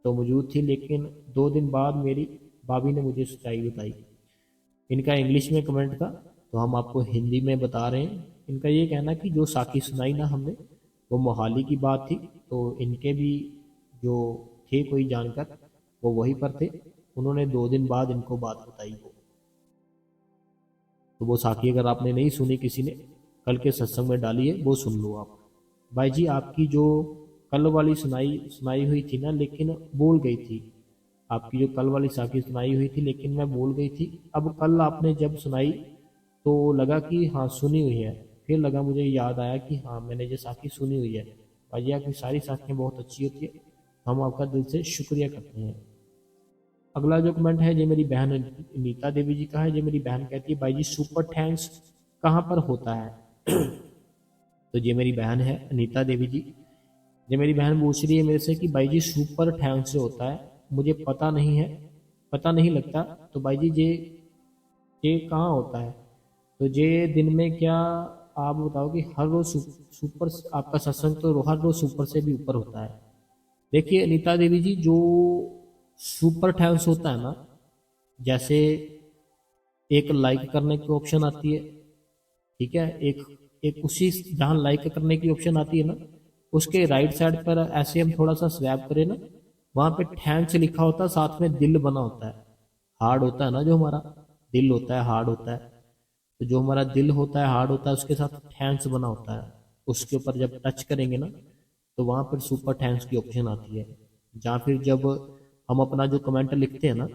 [SPEAKER 1] तो मौजूद थी, लेकिन 2 दिन बाद मेरी भाभी ने मुझे सच्चाई बताई। इनका इंग्लिश में कमेंट था, तो हम आपको हिंदी में बता रहे हैं। इनका ये कहना कि जो साखी सुनाई ना हमने, वो मोहाली की बात थी, तो इनके भी जो थे कोई जानकर, वो वहीं पर थे, उन्होंने 2 दिन बाद इनको बात बताई। तो वो साखी अगर आपने नहीं सुनी, किसी ने कल के सत्संग में डाली है, वो सुन लो आप। भाई जी आपकी जो कल वाली सुनाई हुई थी ना, लेकिन भूल गई थी। आपकी जो कल वाली साखी सुनाई हुई थी, लेकिन मैं भूल गई थी। अब कल आपने जब सुनाई तो लगा कि हाँ सुनी हुई है, फिर लगा मुझे याद आया कि हाँ मैंने ये साखी सुनी हुई है। भाई जी आपकी सारी साखियाँ बहुत अच्छी होती है, हम आपका दिल से शुक्रिया करते हैं। अगला जो कमेंट है, ये मेरी बहन नीता देवी जी का है। ये मेरी बहन कहती है भाई जी सुपर थैंक्स कहाँ पर होता है। तो ये मेरी बहन है अनीता देवी जी। ये मेरी बहन पूछ रही है मेरे से कि भाई जी सुपर थैंक्स से होता है, मुझे पता नहीं है, पता नहीं लगता। तो भाई जी ये कहाँ होता है? तो ये दिन में क्या आप बताओ कि हर रोज सुपर, आपका सत्संग तो हर रोज सुपर से भी ऊपर होता है। देखिए अनीता देवी जी, जो सुपर थैंक्स होता है ना, जैसे एक लाइक करने की ऑप्शन आती है, ठीक है, एक एक उसी जहाँ लाइक करने की ऑप्शन आती है ना, उसके राइट साइड पर ऐसे हम थोड़ा सा स्वैप करें ना, वहां पे थैंक्स लिखा होता है, साथ में दिल बना होता है। हार्ड होता है ना, जो हमारा दिल होता है हार्ड होता है, तो जो हमारा दिल होता है हार्ड होता है, उसके साथ थैंक्स बना होता है। उसके ऊपर जब टच करेंगे ना, तो वहां पर सुपर थैंक्स की ऑप्शन आती है। या फिर जब हम अपना जो कमेंट लिखते हैं ना,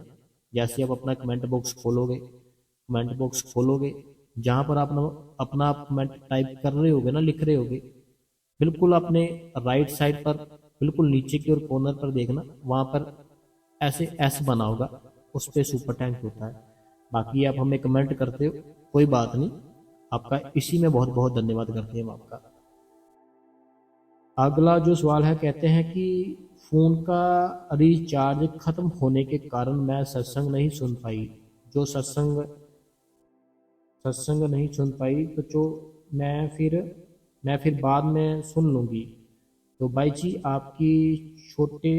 [SPEAKER 1] जैसे आप अपना कमेंट बॉक्स खोलोगे, जहां पर आप अपना कमेंट टाइप कर रहे होगे ना, लिख रहे होगे, बिल्कुल अपने राइट साइड पर बिल्कुल नीचे की ओर कॉर्नर पर देखना, वहां पर ऐसे एस बना होगा, उस पर सुपर थैंक्स होता है। बाकी आप हमें कमेंट करते हो, कोई बात नहीं, आपका इसी में बहुत बहुत धन्यवाद करते हैं हम आपका। अगला जो सवाल है, कहते हैं कि फ़ोन का रिचार्ज ख़त्म होने के कारण मैं सत्संग नहीं सुन पाई। जो सत्संग सत्संग नहीं सुन पाई तो जो मैं फिर बाद में सुन लूँगी। तो भाई जी, आपकी छोटे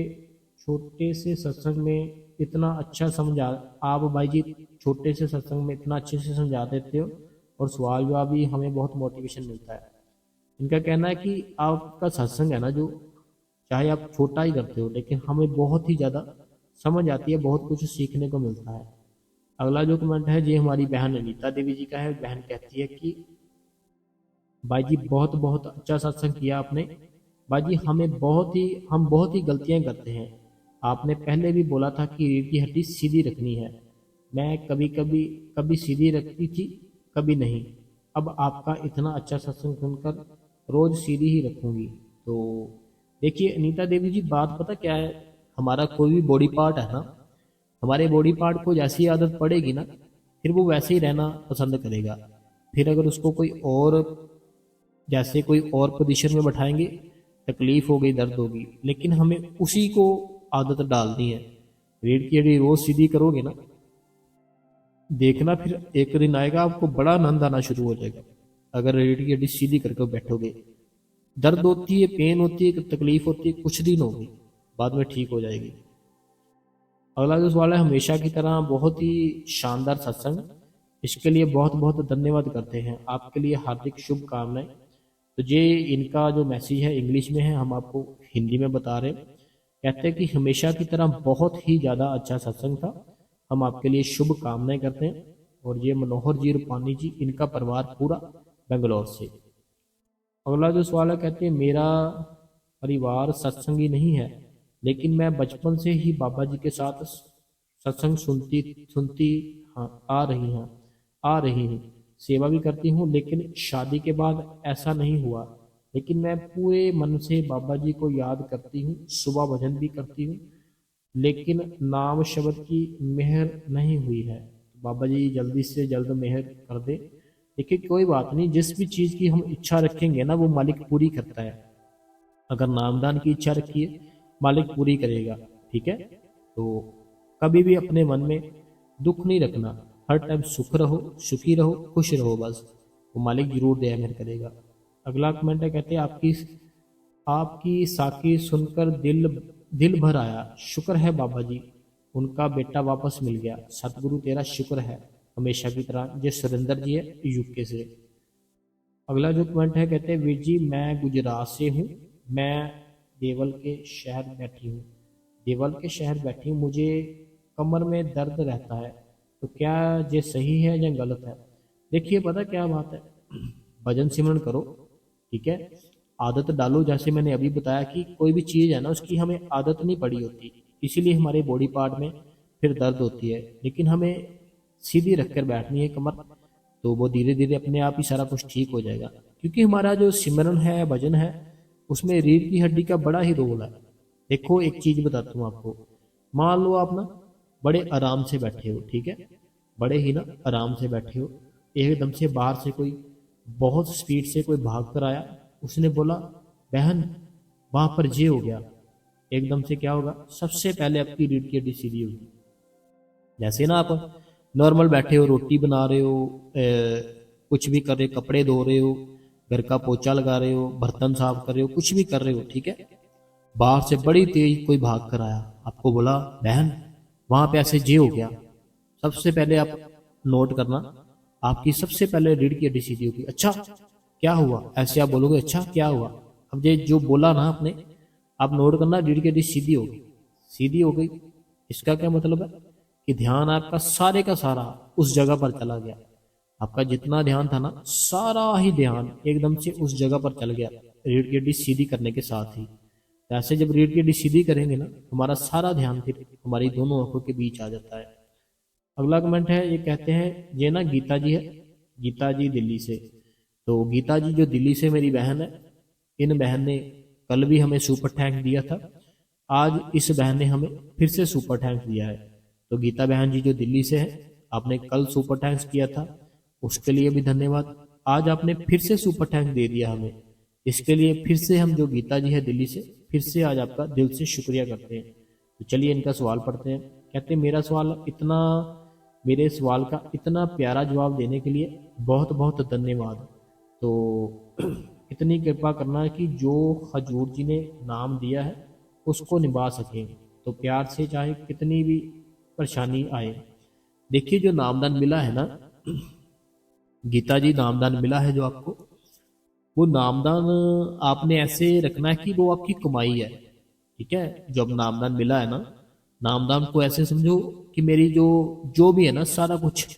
[SPEAKER 1] छोटे से सत्संग में इतना अच्छा समझा, आप भाई जी छोटे से सत्संग में इतना अच्छे से समझा देते हो, और सवाल जवाब भी हमें बहुत मोटिवेशन मिलता है। इनका कहना है कि आपका सत्संग है ना, जो चाहे आप छोटा ही करते हो लेकिन हमें बहुत ही ज़्यादा समझ आती है, बहुत कुछ सीखने को मिलता है। अगला जो कमेंट है जी हमारी बहन अनीता देवी जी का है। बहन कहती है कि भाई जी बहुत बहुत अच्छा सत्संग किया आपने। भाई जी हम बहुत ही गलतियां करते हैं। आपने पहले भी बोला था कि रीढ़ की हड्डी सीधी रखनी है। मैं कभी सीधी रखती थी, कभी नहीं। अब आपका इतना अच्छा सत्संग सुनकर रोज सीधी ही रखूंगी। तो देखिए अनीता देवी जी, बात पता क्या है, हमारा कोई भी बॉडी पार्ट है ना, हमारे बॉडी पार्ट को जैसी आदत पड़ेगी ना, फिर वो वैसे ही रहना पसंद करेगा। फिर अगर उसको कोई और, जैसे कोई और पोजीशन में बैठाएंगे, तकलीफ हो गई, दर्द होगी, लेकिन हमें उसी को आदत डालनी है। रीढ़ की हड्डी रोज सीधी करोगे ना, देखना फिर एक दिन आएगा आपको बड़ा आनंद आना शुरू हो जाएगा। अगर रीढ़ की हड्डी सीधी करके बैठोगे, दर्द होती है, पेन होती है, तकलीफ होती है, कुछ दिन होगी, बाद में ठीक हो जाएगी। अगला जो सवाल है, हमेशा की तरह बहुत ही शानदार सत्संग, इसके लिए बहुत बहुत धन्यवाद करते हैं, आपके लिए हार्दिक शुभकामनाएं। तो ये इनका जो मैसेज है इंग्लिश में है, हम आपको हिंदी में बता रहे हैं। कहते हैं कि हमेशा की तरह बहुत ही ज़्यादा अच्छा सत्संग था, हम आपके लिए शुभकामनाएं करते हैं। और ये मनोहर जी रूपानी जी, इनका परिवार पूरा बेंगलोर से। अगला जो सवाल है, कहते हैं मेरा परिवार सत्संगी नहीं है, लेकिन मैं बचपन से ही बाबा जी के साथ सत्संग सुनती सुनती हाँ आ रही हूँ, सेवा भी करती हूँ, लेकिन शादी के बाद ऐसा नहीं हुआ। लेकिन मैं पूरे मन से बाबा जी को याद करती हूँ, सुबह भजन भी करती हूँ, लेकिन नाम शब्द की मेहर नहीं हुई है। बाबा जी जल्दी से जल्द मेहर कर दे। देखिए कोई बात नहीं, जिस भी चीज़ की हम इच्छा रखेंगे ना, वो मालिक पूरी करता है। अगर नामदान की इच्छा रखिए, मालिक पूरी करेगा। ठीक है, तो कभी भी अपने मन में दुख नहीं रखना, हर टाइम सुख रहो, सुखी रहो, खुश रहो, बस वो मालिक जरूर दया मेहर करेगा। अगला कमेंट है, कहते हैं आपकी आपकी साकी सुनकर दिल दिल भर आया, शुक्र है बाबा जी, उनका बेटा वापस मिल गया, सतगुरु तेरा शुक्र है, हमेशा की तरह। ये सुरेंद्र जी है यूके से। अगला जो कमेंट है, कहते हैं वीर जी मैं गुजरात से हूँ, मैं देवल के शहर बैठी हूँ, देवल के शहर बैठी हूँ, मुझे कमर में दर्द रहता है, तो क्या ये सही है या गलत है? देखिए पता क्या बात है, भजन सिमरन करो, ठीक है, आदत डालो। जैसे मैंने अभी बताया कि कोई भी चीज़ है ना, उसकी हमें आदत नहीं पड़ी होती, इसीलिए हमारे बॉडी पार्ट में फिर दर्द होती है। लेकिन हमें सीधी रखकर बैठनी है कमर, तो वो धीरे धीरे अपने आप ही सारा कुछ ठीक हो जाएगा। क्योंकि हमारा जो सिमरन है, भजन है, उसमें रीढ़ की हड्डी का बड़ा ही रोल है। देखो एक चीज बताता हूँ आपको, मान लो आप ना बड़े आराम से बैठे हो, ठीक है, बड़े ही ना आराम से बैठे हो, एकदम से बाहर से कोई बहुत स्पीड से कोई भाग कर आया, उसने बोला बहन वहां पर ये हो गया, एकदम से क्या होगा, सबसे पहले आपकी रीढ़ की हड्डी सीधी होगी। जैसे ना आप नॉर्मल बैठे हो, रोटी बना रहे हो, कुछ भी कर रहे हो, कपड़े धो रहे हो, घर का पोछा लगा रहे हो, बर्तन साफ कर रहे हो, कुछ भी कर रहे हो, ठीक है, बाहर से बड़ी तेज कोई भाग कर आया, आपको बोला बहन वहां पे ऐसे जे हो गया, सबसे पहले आप नोट करना, आपकी सबसे पहले रीढ़ की हड्डी सीधी होगी। अच्छा क्या हुआ, ऐसे आप बोलोगे अच्छा क्या हुआ। अब ये जो बोला ना आपने, आप नोट करना, रीढ़ की हड्डी सीधी होगी, सीधी हो गई, इसका क्या मतलब है कि ध्यान आपका सारे का सारा उस जगह पर चला गया। आपका जितना ध्यान था ना, सारा ही ध्यान एकदम से उस जगह पर चल गया, रीढ़ की हड्डी सीधी करने के साथ ही। ऐसे जब रीढ़ की हड्डी सीधी करेंगे ना, हमारा सारा ध्यान फिर हमारी दोनों आंखों के बीच आ जाता है। अगला कमेंट है, ये कहते हैं, ये ना गीता जी है, गीता जी दिल्ली से। तो गीता जी जो दिल्ली से मेरी बहन है, इन बहन ने कल भी हमें सुपर टैंक दिया था, आज इस बहन ने हमें फिर से सुपर टैंक दिया है। तो गीता बहन जी जो दिल्ली से है, आपने कल सुपर टैंक्स किया था, उसके लिए भी धन्यवाद। आज आपने फिर से सुपर थैंक दे दिया हमें। इसके लिए फिर से हम जो गीता जी है दिल्ली से, फिर से आज आपका दिल से शुक्रिया करते हैं। तो चलिए इनका सवाल पढ़ते हैं। कहते हैं मेरे सवाल का इतना प्यारा जवाब देने के लिए बहुत बहुत धन्यवाद। तो इतनी कृपा करना कि जो हजूर जी ने नाम दिया है उसको निभा सकें। तो प्यार से चाहे कितनी भी परेशानी आए। देखिए जो नामदान मिला है ना, गीता जी नामदान मिला है जो आपको, वो नामदान आपने ऐसे रखना है कि वो आपकी कमाई है। ठीक है, जो अब नामदान मिला है ना, नामदान को ऐसे समझो कि मेरी जो जो भी है ना सारा कुछ,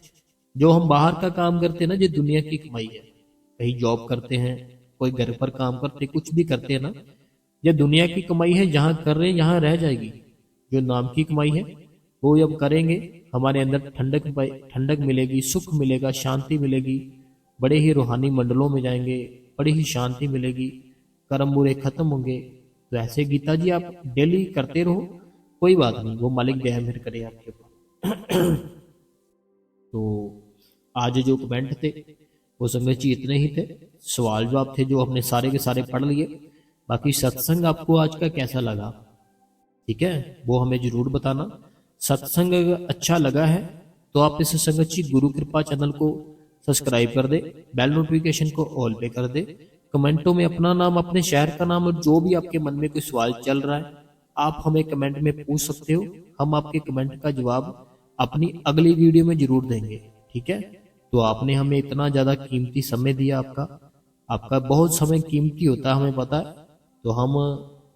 [SPEAKER 1] जो हम बाहर का काम करते हैं ना, ये दुनिया की कमाई है। कहीं जॉब करते हैं, कोई घर पर काम करते, कुछ भी करते हैं ना, ये दुनिया की कमाई है। जहाँ कर रहे हैं यहाँ रह जाएगी। जो नाम की कमाई है वो जब करेंगे हमारे अंदर ठंडक मिलेगी, सुख मिलेगा, शांति मिलेगी, बड़े ही रूहानी मंडलों में जाएंगे, बड़ी ही शांति मिलेगी, कर्म बुरे खत्म होंगे। तो ऐसे गीता जी आप डेली करते रहो, कोई बात नहीं, वो मालिक दया मेहर करे आपके ऊपर। तो आज जो कमेंट थे वो संगत जी इतने ही थे, सवाल जवाब थे जो हमने सारे के सारे पढ़ लिए। बाकी सत्संग आपको आज का कैसा लगा, ठीक है, वो हमें जरूर बताना। सत्संग अगर अच्छा लगा है तो आप इस संगत जी गुरु कृपा चैनल को सब्सक्राइब कर दे, बेल नोटिफिकेशन को ऑल पे कर दे, कमेंटों में अपना नाम, अपने शहर का नाम और जो भी आपके मन में कोई सवाल चल रहा है आप हमें कमेंट में पूछ सकते हो। हम आपके कमेंट का जवाब अपनी अगली वीडियो में जरूर देंगे। ठीक है, तो आपने हमें इतना ज्यादा कीमती समय दिया, आपका बहुत समय कीमती होता है, हमें पता है। तो हम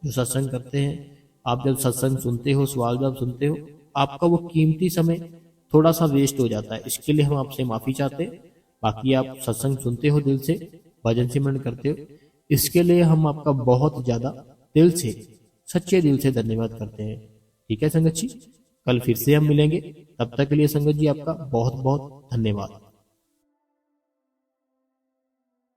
[SPEAKER 1] जो सत्संग करते हैं, आप जब सत्संग सुनते हो, सवाल जवाब सुनते हो, आपका वो कीमती समय थोड़ा सा वेस्ट हो जाता है। इसके लिए हम आपसे माफी चाहते हैं। बाकी आप सत्संग सुनते हो दिल से, भजन सिमरन करते हो, इसके लिए हम आपका बहुत ज्यादा दिल से, सच्चे दिल से धन्यवाद करते हैं। ठीक है संगत जी, कल फिर से हम मिलेंगे। तब तक के लिए संगत जी आपका बहुत बहुत धन्यवाद।